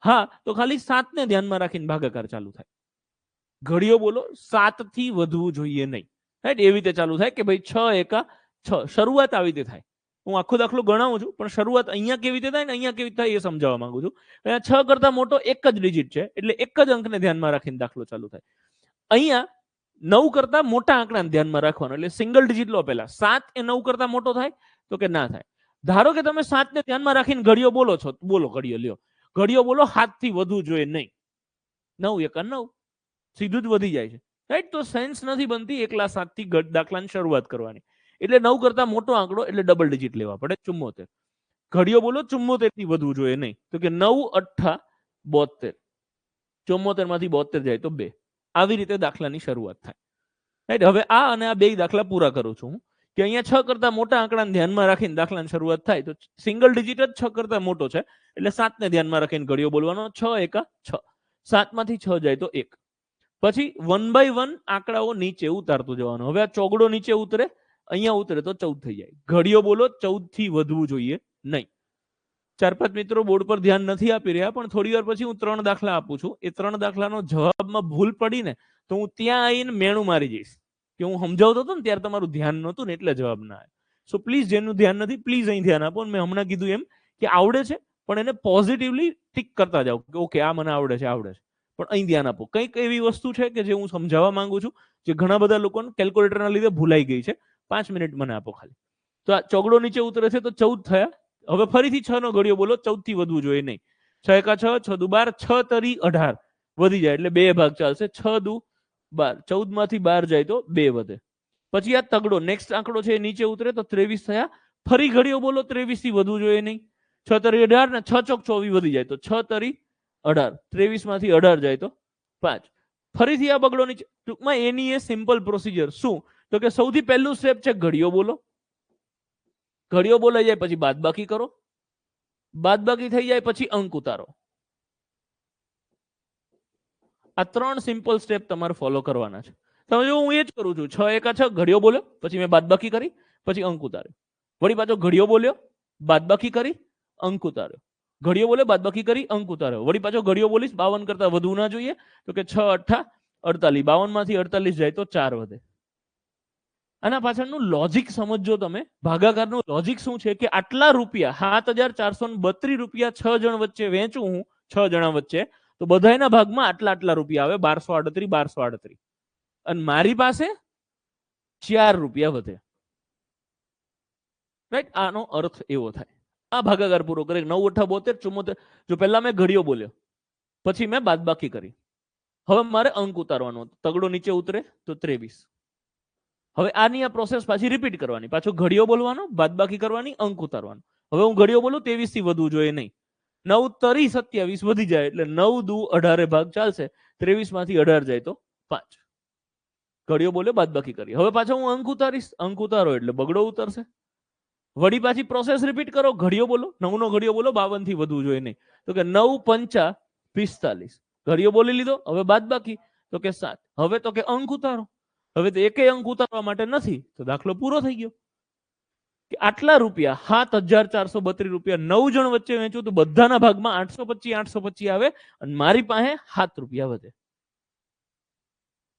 હા, તો ખાલી 7 ને ધ્યાનમાં રાખીને ભાગાકાર ચાલુ થાય. ઘડિયો બોલો 7 થી વધવું જોઈએ નહીં, રાઈટ? એવી રીતે ચાલુ થાય કે ભાઈ 6 એકા 6. શરૂઆત આવી રીતે થાય. હું આખો દાખલો ગણાવું છું, પણ શરૂઆત અહીંયા કેવી રીતે થાય ને અહીંયા કેવી રીતે થાય એ સમજાવવા માંગુ છું. 6 કરતા મોટો એક જ ડિજિટ છે, એટલે એક જ અંકને ધ્યાનમાં રાખીને દાખલો ચાલુ થાય. અહીંયા 9 કરતા મોટા આંકડાને ધ્યાનમાં રાખવાનો, એટલે સિંગલ ડિજિટ લો પહેલા. 7 એ 9 કરતા મોટો થાય? તો કે ના થાય. ધારો કે તમે 7 ને ધ્યાનમાં રાખીને ઘડિયો બોલો છો, બોલો ઘડિયો લ્યો. ઘડિયો બોલો 7 થી વધુ જોઈએ નહીં. 9 એકા 9, સીધું જ વધી જાય છે, રાઈટ? તો સેન્સ નથી બનતી એકલા 7 થી દાખલાની શરૂઆત કરવાની. એટલે 9 કરતા મોટો આંકડો એટલે ડબલ ડિજિટ લેવા પડે, 74. ઘડિયો બોલો 74 થી વધવું જોઈએ નહીં. તો કે 9 8 72, 74 માંથી 72 જાય તો 2. આવી રીતે દાખલાની શરૂઆત થાય, રાઈટ? હવે આ અને આ બે દાખલા પૂરા કરું છું હું, કે અહીંયા 6 કરતા મોટા આંકડાને ધ્યાનમાં રાખીને દાખલાની શરૂઆત થાય. તો સિંગલ ડિજિટ જ 6 કરતા મોટો છે, એટલે 7 ને ધ્યાનમાં રાખીને ઘડિયો બોલવાનો. 6 એકા 6, 7 માંથી 6 જાય તો 1. પછી 1 બાય 1 આંકડાઓ નીચે ઉતારતું જવાનું. હવે આ ચોગડો નીચે ઉતરે, અહીંયા ઉતરે તો 14 થઈ જાય. ઘડિયો બોલો 14 થી વધવું જોઈએ નહીં. 4-5 મિત્રો બોર્ડ પર ધ્યાન નથી આપી રહ્યા, પણ થોડી વાર પછી હું 3 દાખલા આપું છું. એ 3 દાખલાનો જવાબમાં ભૂલ પડી ને તો હું ત્યાં આવીને મેણું મારી જઈશ, કે હું સમજાવતો હતો ને ત્યારે તમારું ધ્યાન નહોતું ને એટલે જવાબ ના આવે. સો પ્લીઝ, જેનું ધ્યાન નથી પ્લીઝ અહીં ધ્યાન આપો. મેં હમણાં કીધું એમ કે આવડે છે પણ એને પોઝિટિવલી ટિક કરતા જાઓ કે ઓકે આ મને આવડે છે, આવડે છે, પણ અહીં ધ્યાન આપો. કંઈક એવી વસ્તુ છે કે જે હું સમજાવવા માંગુ છું, જે ઘણા બધા લોકોને કેલ્ક્યુલેટરના લીધે ભૂલાઈ ગઈ છે. 5 મિનિટ મને આપો ખાલી. તો આ ચોગડો નીચે ઉતરે છે તો 14 થયા. હવે ફરીથી 6 નો ઘડિયો બોલો, 14 થી વધવું જોઈએ નહીં. 6 એકા 6, 6 દુ 12, 6 તરી 18 વધી જાય, એટલે 2 ભાગ ચાલશે. 6 દુ 12, 14 માંથી 12 જાય તો 2 વધે. પછી આ તગડો નેક્સ્ટ આંકડો છે એ નીચે ઉતરે તો 23 થયા. ફરી ઘડિયો બોલો 23 થી વધવું જોઈએ નહીં. 6 તરી 18 ને 6 ચોક 24 વધી જાય તો 6 તરી 18, 23 માંથી 18 જાય તો 5. ફરીથી આ બગડો નીચે. ટૂંકમાં એની એ સિમ્પલ પ્રોસિજર શું તો કે સૌથી પહેલું સ્ટેપ છે ઘડિયો બોલો. ઘડિયો બોલાઈ જાય પછી બાદબાકી કરો. બાદબાકી થઈ જાય પછી અંક ઉતારો. આ 3 સિમ્પલ સ્ટેપ તમારે ફોલો કરવાના છે. તમે જો હું એ જ કરું છું. 6 એકા 6 ઘડિયો બોલ્યો, પછી મેં બાદબાકી કરી, પછી અંક ઉતાર્યો. વળી પાછો ઘડિયો બોલ્યો, બાદબાકી કરી, અંક ઉતાર્યો. ઘડિયો બોલ્યો, બાદબાકી કરી, અંક ઉતાર્યો. વળી પાછો ઘડિયો બોલીશ 52 કરતા વધુ ના જોઈએ, તો કે 6 અઠ્ઠા 48. 52 માંથી 48 જાય તો 4 વધે. આના પાછળનું લોજિક સમજજો તમે. ભાગાકારનું લોજિક શું છે કે આટલા રૂપિયા 7432 રૂપિયા 6 જણ વચ્ચે વેચું હું, 6 જણા વચ્ચે, તો બધાના ભાગમાં આટલા આટલા રૂપિયા આવે, 1238. અને મારી પાસે 4 રૂપિયા વધે. રાઈટ? આનો અર્થ એવો થાય. આ ભાગાકાર પૂરો કરે. 9 અઠ્ઠા 72, 74. જો પહેલા મેં ઘડિયો બોલ્યો, પછી મેં બાદબાકી કરી, હવે મારે અંક ઉતારવાનો. તગડો નીચે ઉતરે તો 23. હવે આની આ પ્રોસેસ પાછી રિપીટ કરવાની. પાછો ઘડિયો બોલવાનો, બાદબાકી કરવાની, અંક ઉતારવાનો. હવે હું ઘડિયો બોલું 23 થી વધુ જોઈએ નહીં. 9 તરી 27 વધી જાય એટલે 9 દુ 18 ભાગ ચાલશે. 23 માંથી 18 જાય તો 5. ઘડિયો બોલ્યો, બાદબાકી કરી. હવે પાછો હું અંક ઉતારીશ. અંક ઉતારો એટલે બગડો ઉતરશે. વળી પાછી પ્રોસેસ રિપીટ કરો. ઘડિયો બોલો, 9 નો ઘડિયો બોલો, 52 થી વધુ જોઈએ નહીં. તો કે 9 પંચા 45. ઘડિયો બોલી લીધો. હવે બાદબાકી, તો કે 7. હવે તો કે અંક ઉતારો. હવે તો એકે અંક ઉતારવા માટે નથી, તો દાખલો પૂરો થઈ ગયો. કે આટલા રૂપિયા 7432 રૂપિયા 9 જણ વચ્ચે વેચું તો બધાના ભાગમાં 825 આવે અને મારી પાસે 7 રૂપિયા વધે.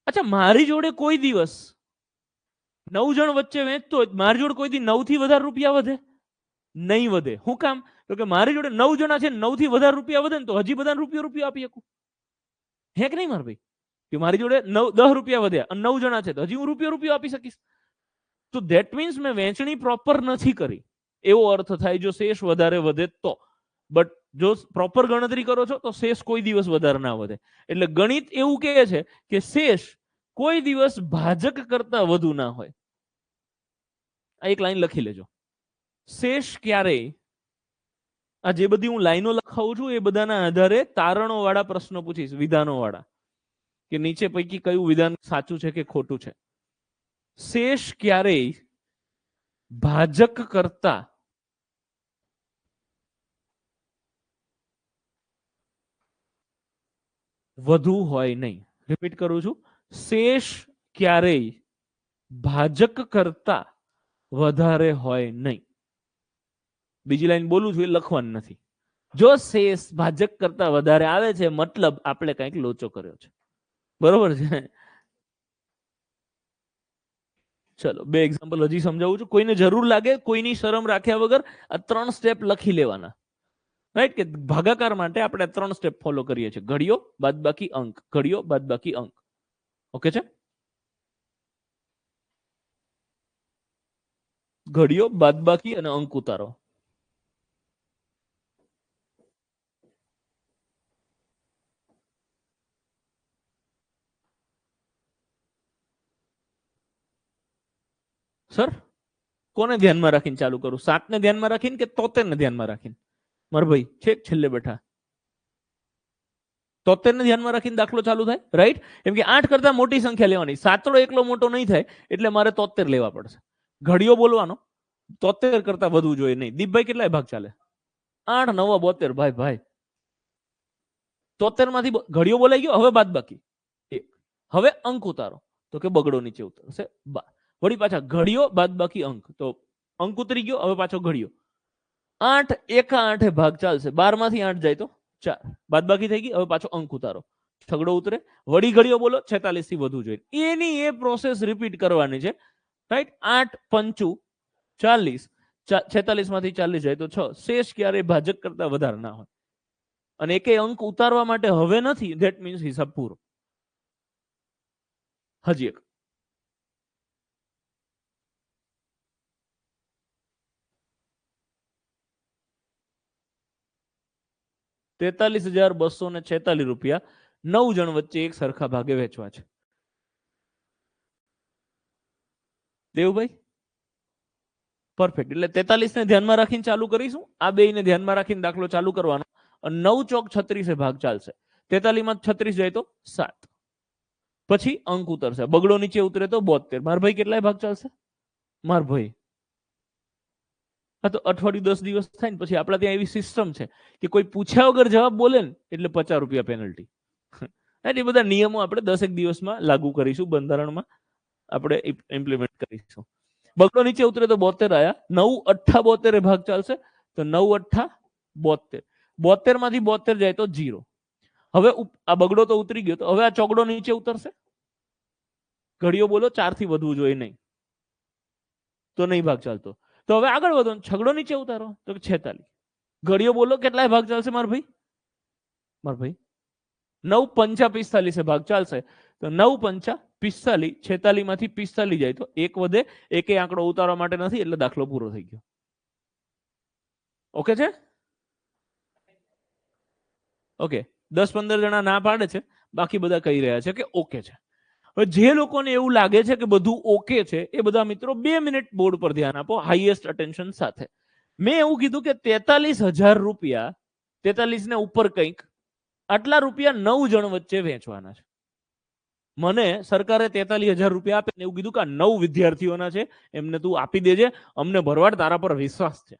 અચ્છા, મારી જોડે કોઈ દિવસ 9 જણ વચ્ચે વેચતો હોય, મારી જોડે કોઈ દી 9 થી વધારે રૂપિયા વધે? નહીં વધે. શું કામ? તો કે મારી જોડે 9 જણા છે, 9 થી વધારે રૂપિયા વધે ને તો હજી બધાને રૂપિયો આપી શકું. હે કે નહીં મારા ભાઈ? કે મારી જોડે 10 રૂપિયા વધ્યા અને 9 જણા છે તો હજી હું રૂપિયો આપી શકીશ. તો ધેટ મીન્સ મેં વેચણી પ્રોપર નથી કરી એવો અર્થ થાય જો શેષ વધારે વધે તો. બટ જો પ્રોપર ગણતરી કરો છો તો શેષ કોઈ દિવસ વધારે ના વધે. એટલે ગણિત એવું કહે છે કે શેષ કોઈ દિવસ ભાજક કરતા વધુ ના હોય. આ એક લાઈન લખી લેજો. શેષ ક્યારેય, આ જે બધી હું લાઈનો લખાવું છું એ બધાના આધારે તારણો વાળા પ્રશ્નો પૂછીશ, વિધાનો વાળા, કે નીચે પૈકી કયું વિધાન સાચું છે કે ખોટું છે. શેષ ક્યારેય ભાજક કરતા વધુ હોય નહીં. રિપીટ કરું છું, શેષ ક્યારેય ભાજક કરતા વધારે હોય નહીં. બીજી લાઈન બોલું છું એ લખવાની નથી. જો શેષ ભાજક કરતા વધારે આવે છે મતલબ આપણે કંઈક લોચો કર્યો છે. બરોબર છે? ચલો 2 એક્ઝામ્પલ હજી સમજાવું છું. કોઈને જરૂર લાગે, કોઈની શરમ રાખ્યા વગર આ 3 સ્ટેપ લખી લેવાના. રાઈટ? કે ભાગાકાર માટે આપણે 3 સ્ટેપ ફોલો કરીએ છીએ. ઘડિયો, બાદબાકી, અંક. ઘડિયો, બાદબાકી, અંક. ઓકે છે? ઘડિયો, બાદબાકી અને અંક ઉતારો. સર, કોને ધ્યાનમાં રાખીને ચાલુ કરું? 7 ને ધ્યાનમાં રાખીને કે 73 ને ધ્યાનમાં રાખીને? મારા ભાઈ છેક છેલ્લે બેઠા 73 ને ધ્યાનમાં રાખીને દાખલો ચાલુ થાય. રાઈટ? કેમ કે 8 કરતા મોટી સંખ્યા લેવાની. 7 એકલો મોટો નહીં થાય એટલે મારે 73 લેવા પડશે. ઘડિયો બોલવાનો 73 કરતા વધુ જોઈએ નહીં. દીપભાઈ કેટલાય ભાગ ચાલે? 8 9 72. ભાઈ ભાઈ 73 માંથી ઘડિયો બોલાઈ ગયો. હવે બાદબાકી 1. હવે અંક ઉતારો તો કે બગડો નીચે ઉતરશે 12. વળી પાછા ઘડિયો, બાદબાકી, અંક. તો અંક ઉતરી ગયો. હવે પાછો ઘડિયો. 8 એકા 8 ભાગ ચાલશે. 12 માંથી 8 જાય તો 4. બાદબાકી થઈ ગઈ. હવે પાછો અંક ઉતારો, છગડો ઉતરે. વળી ઘડિયો બોલો 46 થી વધુ જોઈએ. એની એ પ્રોસેસ રિપીટ કરવાની છે. રાઈટ? 8 પંચું 40. 46 માંથી 40 જાય તો 6. શેષ ક્યારે ભાજક કરતા વધારે ના હોય. અને એકે અંક ઉતારવા માટે હવે નથી. ધેટ મીન્સ હિસાબ પૂરો. હજી એક. ₹43,246 9 જણ વચ્ચે એક સરખા ભાગે વેચવા છે. દેવભાઈ પરફેક્ટ. એટલે 43 ને ધ્યાનમાં રાખીને ચાલુ કરીશું. આ બે ને ધ્યાનમાં રાખીને દાખલો ચાલુ કરવાનો. 9 ચોક 36 ભાગ ચાલશે. 43 માં 36 જાય તો 7. પછી અંક ઉતરશે. બગડો નીચે ઉતરે તો 72. માર ભાઈ કેટલાય ભાગ ચાલશે? માર ભાઈ હા, તો અઠવાડિયું 10 દિવસ થાય ને પછી આપણા ત્યાં એવી સિસ્ટમ છે કે કોઈ પૂછ્યા વગર જવાબ બોલે ને એટલે 50 રૂપિયા પેનલ્ટી. એટલે બધા નિયમો આપણે 10 દિવસમાં લાગુ કરીશું, બંધારણમાં આપણે ઇમ્પ્લિમેન્ટ કરીશું. બગડો નીચે ઉતરે તો 72 આયા. 9 અઠ્ઠા 72 ભાગ ચાલશે તો 9 અઠ્ઠા 72. 72 માંથી 72 જાય તો 0. હવે આ બગડો તો ઉતરી ગયો, તો હવે આ ચોગડો નીચે ઉતરશે. ઘડીઓ બોલો 4 થી વધવું જોઈએ નહીં, તો નહીં ભાગ ચાલતો. તો હવે આગળ વધો, છગડો નીચે ઉતારો તો 46. ઘડીઓ બોલો કેટલાય ભાગ ચાલશે મારા ભાઈ? 9 પંચા 45 ભાગ ચાલશે તો 9 પંચા 45. 46 માંથી 45 જાય તો 1 વધે. એકે આંકડો ઉતારવા માટે નથી એટલે દાખલો પૂરો થઈ ગયો. ઓકે છે? ઓકે. 10-15 જણા ના પાડે છે, બાકી બધા કહી રહ્યા છે કે ઓકે છે. હવે જે લોકોને એવું લાગે છે કે બધું ઓકે છે એ બધા મિત્રો 2 મિનિટ બોર્ડ પર ધ્યાન આપો હાઈએસ્ટ અટેન્શન સાથે. મેં એવું કીધું કે 43,000 રૂપિયા, 43 ને ઉપર કંઈક, આટલા રૂપિયા 9 જણ વચ્ચે વેચવાના છે. મને સરકારે 43,000 રૂપિયા આપે ને એવું કીધું કે 9 વિદ્યાર્થીઓના છે, એમને તું આપી દેજે, અમને ભરવાડ તારા પર વિશ્વાસ છે.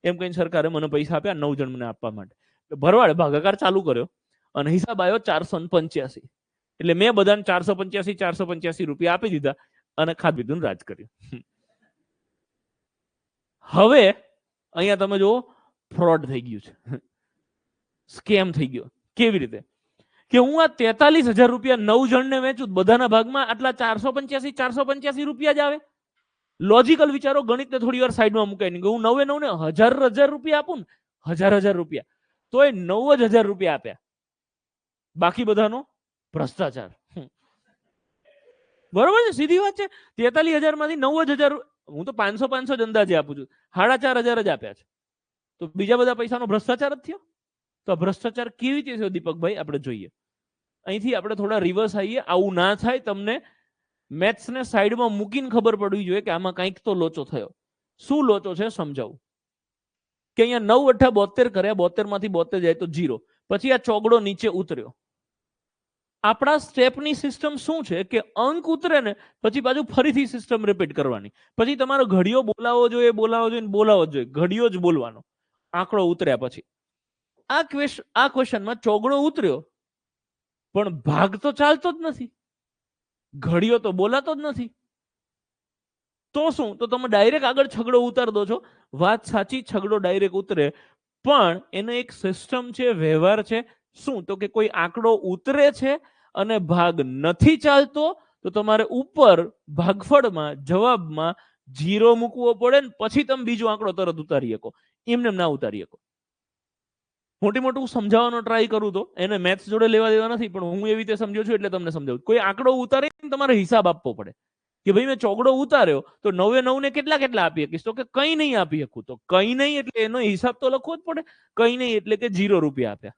એમ કહીને સરકારે મને પૈસા આપ્યા 9 જણ મને આપવા માટે. ભરવાડે ભાગાકાર ચાલુ કર્યો અને હિસાબ આવ્યો 485. એટલે મેં બધાને 485 રૂપિયા આપી દીધા અને ખાધું પીધું રાજ કર્યું. હવે અહીંયા તમે જુઓ ફ્રોડ થઈ ગયું છે, સ્કેમ થઈ ગયો. કેવી રીતે કે હું આ 43,000 રૂપિયા 9 જણને વેચું, બધાના ભાગમાં આટલા 485 રૂપિયા જ આવે. લોજિકલ વિચારો, ગણિતને થોડી વાર સાઈડમાં મુકાઈ નહીં. હું 9 ને 1000 રૂપિયા આપું ને, 1000 રૂપિયા, તો એ 9,000 રૂપિયા આપ્યા, બાકી બધાનો ભ્રષ્ટાચાર. બરોબર છે, સીધી વાત છે. 43,000 માંથી 9,000, હું તો 500 જ અંદાજે આપું છું, 4,500 જ આપ્યા છે, તો બીજા બધા પૈસાનો ભ્રષ્ટાચાર જ થયો. તો ભ્રષ્ટાચાર કેવી રીતે થયો દીપકભાઈ, આપણે જોઈએ. અહીંથી આપણે થોડા રિવર્સ આવીએ. આવું ના થાય, તમને મેથ્સને સાઈડમાં મૂકીને ખબર પડવી જોઈએ કે આમાં કંઈક તો લોચો થયો. શું લોચો છે સમજાવું. કે અહીંયા 9 અઠ્ઠા 72 કર્યા, 72 માંથી 72 જાય તો 0. પછી આ ચોગડો નીચે ઉતર્યો. આપણા સ્ટેપની સિસ્ટમ શું છે કે અંક ઉતરે ને પછી પાછું ફરીથી સિસ્ટમ રિપીટ કરવાની. પછી તમારો ઘડિયો બોલાવો જોઈએ, બોલાવો જોઈએ, ઘડિયો જ બોલવાનો આંકડો ઉતર્યા પછી. આ ક્વેશ્ચનમાં ચોગડો ઉતર્યો પણ ભાગ તો ચાલતો જ નથી, ઘડિયો તો બોલાતો જ નથી. તો શું? તો તમે ડાયરેક્ટ આગળ છગડો ઉતાર દો છો. વાત સાચી, છગડો ડાયરેક્ટ ઉતરે, પણ એનો એક સિસ્ટમ છે, વ્યવહાર છે. શું? તો કે કોઈ આંકડો ઉતરે છે અને ભાગ નથી ચાલતો તો તમારે ઉપર ભાગફળમાં જવાબમાં 0 મૂકવો પડે ને પછી તમે બીજો આંકડો તરત ઉતારી શકો. એમને ના ઉતારી શકો. મોટું સમજાવવાનો ટ્રાય કરું તો એને મેથ્સ જોડે લેવા દેવા નથી, પણ હું એવી રીતે સમજ્યો છું એટલે તમને સમજાવું. કોઈ આંકડો ઉતારીને તમારે હિસાબ આપવો પડે કે ભાઈ મેં ચોગડો ઉતાર્યો તો 9 ને કેટલા આપી શકીશ, તો કે કંઈ નહીં આપી શકું. તો કંઈ નહીં એટલે એનો હિસાબ તો લખવો જ પડે. કંઈ નહીં એટલે કે 0 રૂપિયા આપ્યા.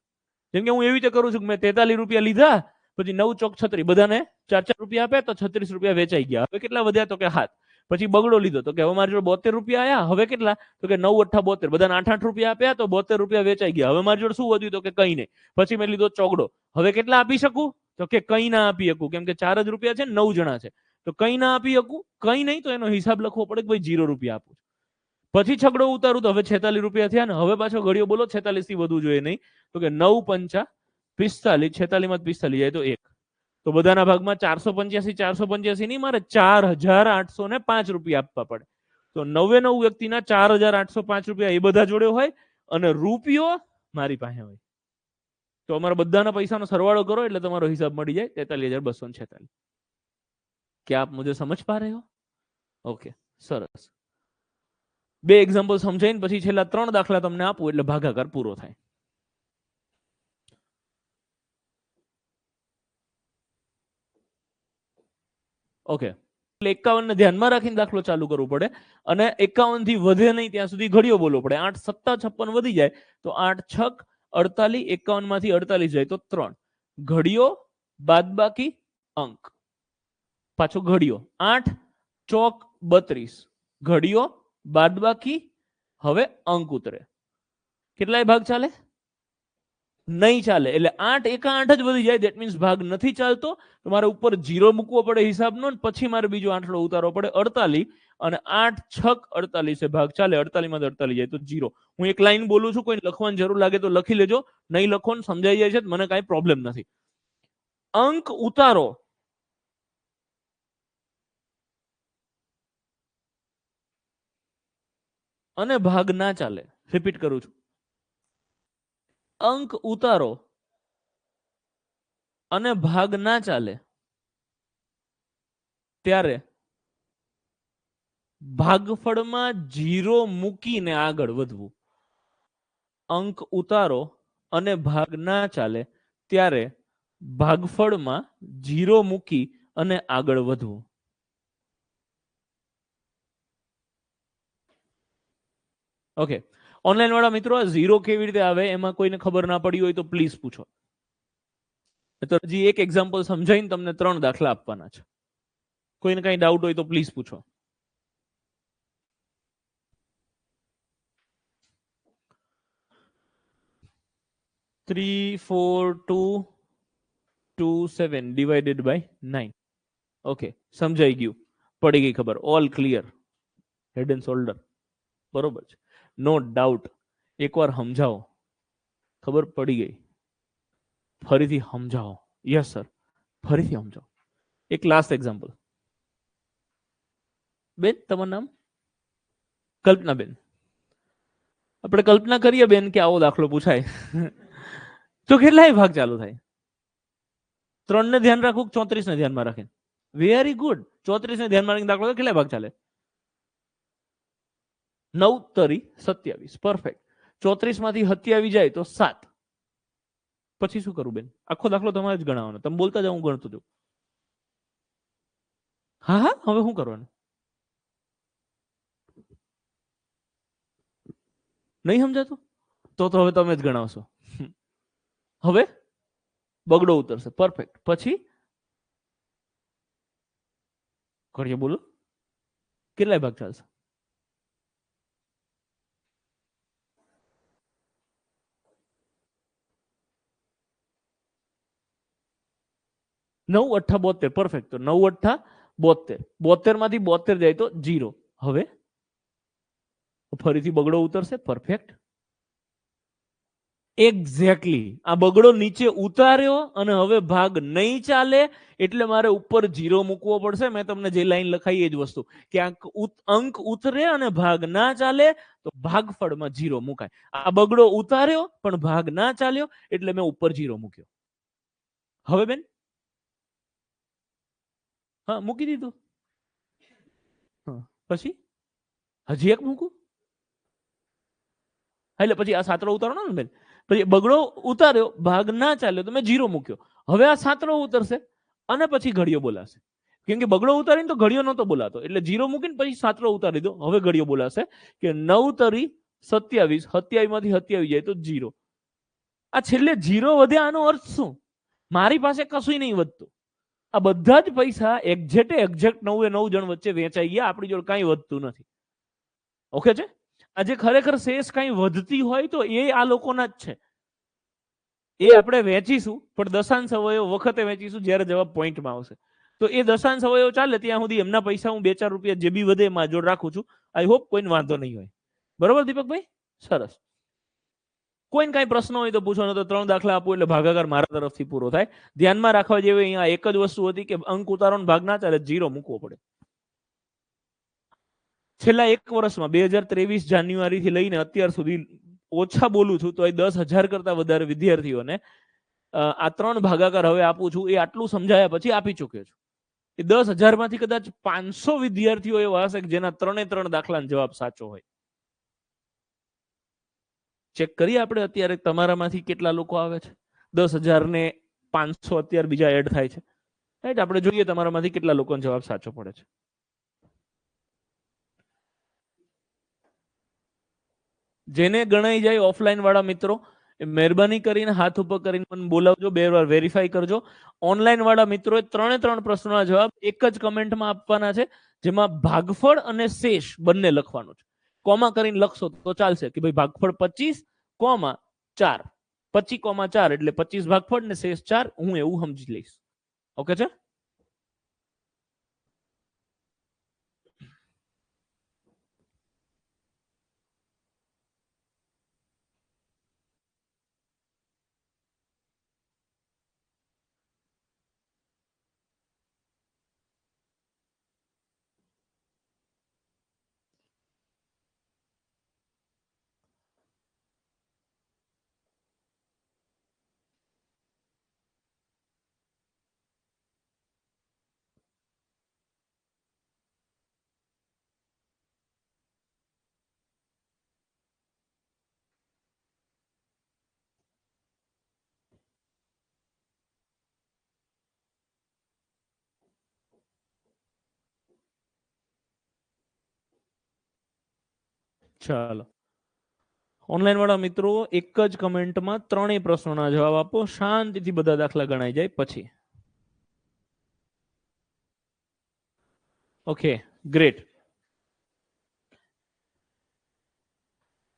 જેમ કે હું એવી રીતે કરું છું કે મેં 43 રૂપિયા લીધા, પછી 9 ચોક 36, બધાને 4 રૂપિયા આપ્યા તો 36 રૂપિયા વેચાઈ ગયા. હવે કેટલા વધ્યા? તો કે 7. પછી બગડો લીધો તો કે હવે મારી જોડે 72 રૂપિયા આયા, હવે કેટલા? તો કે 9 અઠ્ઠા 72, બધાને 8 રૂપિયા આપ્યા તો 72 રૂપિયા વેચાઈ ગયા. હવે મારી જોડે શું વધ્યું? તો કે કંઈ નહીં. પછી મેં લીધો ચોગડો, હવે કેટલા આપી શકું? તો કે કંઈ ના આપી શકું, કેમ કે 4 જ રૂપિયા છે, 9 જણા છે, તો કંઈ ના આપી શકું. કંઈ નહીં તો એનો હિસાબ લખવો પડે કે ભાઈ 0 રૂપિયા આપું. પછી છગડો ઉતારું તો હવે 46 રૂપિયા થયા ને હવે પાછો ઘડિયો બોલો 46 થી વધુ જોઈએ નહીં. તો કે 9 પંચા 45, 46 માં 45 જાય તો 1. તો બધાના ભાગમાં 485 નહીં, મારે 4,805 રૂપિયા આપવા પડે. તો 99 વ્યક્તિના 4,805 રૂપિયા એ બધા જોડે હોય અને રૂપિયો મારી પાસે હોય. તો અમારા બધાના પૈસાનો સરવાળો કરો એટલે તમારો હિસાબ મળી જાય 43,246. क्या आप मुझे समझ पा रहे हो? ओके, સરસ. 2 એક્ઝામ્પલ સમજાઈને પછી છેલ્લા 3 દાખલા તમને આપું એટલે ભાગાકાર પૂરો થાય. ઓકે, એટલે 51 ને ધ્યાનમાં રાખીને દાખલો ચાલુ કરવો પડે અને 51 થી વધે નહીં ત્યાં સુધી ઘડિયો બોલવો પડે. 8 સત્તા 56 વધી જાય તો 8 છક 48, 51 માંથી 48 જાય તો 3. ઘડિયો બાદબાકી અંક, પાછો ઘડિયો 8 ચોક 32, ઘડિયો બાદબાકી, હવે અંક ઉતરે. કેટલાય ભાગ ચાલે? નહીં ચાલે એટલે 8 એકા 8 જ વધી જાય. ધેટ મીન્સ ભાગ નથી ચાલતો તો મારે ઉપર 0 મૂકવો પડે હિસાબનો, પછી મારે બીજો આંટલો ઉતારવો પડે 48 અને 8 છક 48 ભાગ ચાલે. 48 માંથી 48 જાય તો 0. હું એક લાઈન બોલું છું, કોઈ લખવાની જરૂર લાગે તો લખી લેજો, નહીં લખો ને સમજાઈ જાય છે મને કાંઈ પ્રોબ્લેમ નથી. અંક ઉતારો અને ભાગ ના ચાલે. રિપીટ કરું છું, અંક ઉતારો અને ભાગ ના ચાલે ત્યારે ભાગફળમાં 0 મૂકીને આગળ વધવું. અંક ઉતારો અને ભાગ ના ચાલે ત્યારે ભાગફળમાં 0 મૂકી અને આગળ વધવું. ઓકે, ઓનલાઈન વાળા મિત્રો આ 0 કેવી રીતે આવે એમાં કોઈને ખબર ના પડી હોય તો પ્લીઝ પૂછો. તો હજી એક એક્ઝામ્પલ સમજાવીને તમને 3 દાખલા આપવાના છે. કોઈને કઈ ડાઉટ હોય તો પ્લીઝ પૂછો. Three, 4, 2, 2, 7 divided by 9. ઓકે, સમજાઈ ગયું, પડી ગઈ ખબર, all clear, head and shoulder. બરોબર છે, નો ડાઉટ. એકવાર સમજાવો, ખબર પડી ગઈ. ફરીથી સમજાવો. યસ સર, ફરીથી સમજાવો. એક લાસ્ટ એક્ઝામ્પલ. બેન તમારું નામ? કલ્પના બેન. આપણે કલ્પના કરીએ બેન કે આવો દાખલો પૂછાય તો કેટલાય ભાગ ચાલુ થાય? 3 ને ધ્યાન રાખવું, 34 ને ધ્યાનમાં રાખીને? Very good. 34 ને ધ્યાનમાં રાખીને દાખલો કેટલા ભાગ ચાલે? 9 તરી 27. પરફેક્ટ. 34 માંથી 27 જાય તો 7. પછી શું કરું બેન? આખો દાખલો તમારે જ ગણાવવાનો, તમે બોલતા જાઓ, હું ગણતો જાઉં. હા હા, હવે શું કરવાનું? નહીં સમજાતું તો હવે તમે જ ગણાવશો. હવે બગડો ઉતરશે. પરફેક્ટ. પછી કરીએ, બોલો કેટલા ભાગ ચાલશે? 9 8 72. પરફેક્ટ. તો 9 8 72. 72 માંથી 72 જાય તો 0. હવે ફરીથી બગડો ઉતરશે. પરફેક્ટ. એક્ઝેક્ટલી. આ બગડો નીચે ઉતાર્યો અને હવે ભાગ નહીં ચાલે એટલે મારે ઉપર 0 મૂકવો પડશે. મેં તમને જે લાઈન લખાઈ એ જ વસ્તુ, કે અંક ઉતરે અને ભાગ ના ચાલે તો ભાગફળમાં 0 મુકાય. આ બગડો ઉતાર્યો પણ ભાગ ના ચાલ્યો એટલે મેં ઉપર 0 મૂક્યો. હવે બેન હા મૂકી દીધું. પછી હજી એક મૂકું એટલે પછી આ સાતડો ઉતારવાનો ને બેન. પછી બગડો ઉતાર્યો, ભાગ ના ચાલ્યો તો મેં 0 મૂક્યો. હવે આ સાતડો ઉતરશે અને પછી ઘડિયો બોલાશે. કેમ કે બગડો ઉતારીને તો ઘડિયો નતો બોલાતો, એટલે 0 મૂકીને પછી સાતડો ઉતારી દો. હવે ઘડિયો બોલાશે કે 9 તરી 27. 27 માંથી 27 જાય તો 0. આ છેલ્લે 0 વધ્યા, આનો અર્થ શું? મારી પાસે કશું નહીં વધતું. આ બધા જ પૈસા એક્ઝેક્ટ 9 એ 9 જણ વચ્ચે વેચાઈ ગયા. આપણી જોડે કાંઈ વધતું નથી. ઓકે છે? આજે ખરેખર શેષ કઈ વધતી હોય તો એ આ લોકોના જ છે. એ આપણે વેચીશું પણ દશાંશ અવયવ વખતે વેચીશું જ્યારે જવાબ પોઈન્ટમાં આવશે. તો એ દશાંશ અવયવ ચાલે ત્યાં સુધી એમના પૈસા હું 2-4 રૂપિયા જે બી વધે એમાં જોડ રાખું છું. આઈ હોપ કોઈને વાંધો નહીં હોય. બરોબર દીપકભાઈ? સરસ. કોઈને કાંઈ પ્રશ્ન હોય તો પૂછો, ને તો 3 દાખલા આપું એટલે ભાગાકાર મારા તરફથી પૂરો થાય. ધ્યાનમાં રાખવા જેવી અહીંયા એક જ વસ્તુ હતી કે અંક ઉતારોનો ભાગ ના ચાલે 0 મૂકવો પડે. છેલ્લા 1 વર્ષમાં 2023 જાન્યુઆરી થી લઈને અત્યાર સુધી ઓછા બોલું છું તો 10,000 કરતા વધારે વિદ્યાર્થીઓને આ 3 ભાગાકાર હવે આપું છું. એ આટલું સમજાયા પછી આપી ચૂક્યો છું. એ 10,000 માંથી કદાચ 500 વિદ્યાર્થીઓ એવા હશે કે જેના 3 દાખલાનો જવાબ સાચો હોય. ચેક કરીએ આપણે અત્યારે તમારામાંથી કેટલા લોકો આવે છે. 10,000 ને 500 અત્યારે બીજા એડ થાય છે. રાઈટ? આપણે જોઈએ તમારામાંથી કેટલા લોકોનો જવાબ સાચો પડે છે. જેને ગણાઈ જાય ઓફલાઈન વાળા મિત્રો મહેરબાની કરીને હાથ ઉપર કરીને મને બોલાવજો, 2 વાર વેરીફાઈ કરજો. ઓનલાઈન વાળા મિત્રોએ 3 પ્રશ્નોના જવાબ એક જ કમેન્ટમાં આપવાના છે, જેમાં ભાગફળ અને શેષ બંને લખવાનું છે. કોમા કરીને લખશો તો ચાલશે કે ભાઈ ભાગફળ 25, 4. 25,4 એટલે 25 ભાગફળ ને શેષ 4, હું એવું સમજી લઈશ. ઓકે છે? ચાલો, ઓનલાઈન વાળા મિત્રો એક જ કમેન્ટમાં ત્રણેય પ્રશ્નોના જવાબ આપો, શાંતિથી બધા દાખલા ગણાઈ જાય પછી. Okay, great.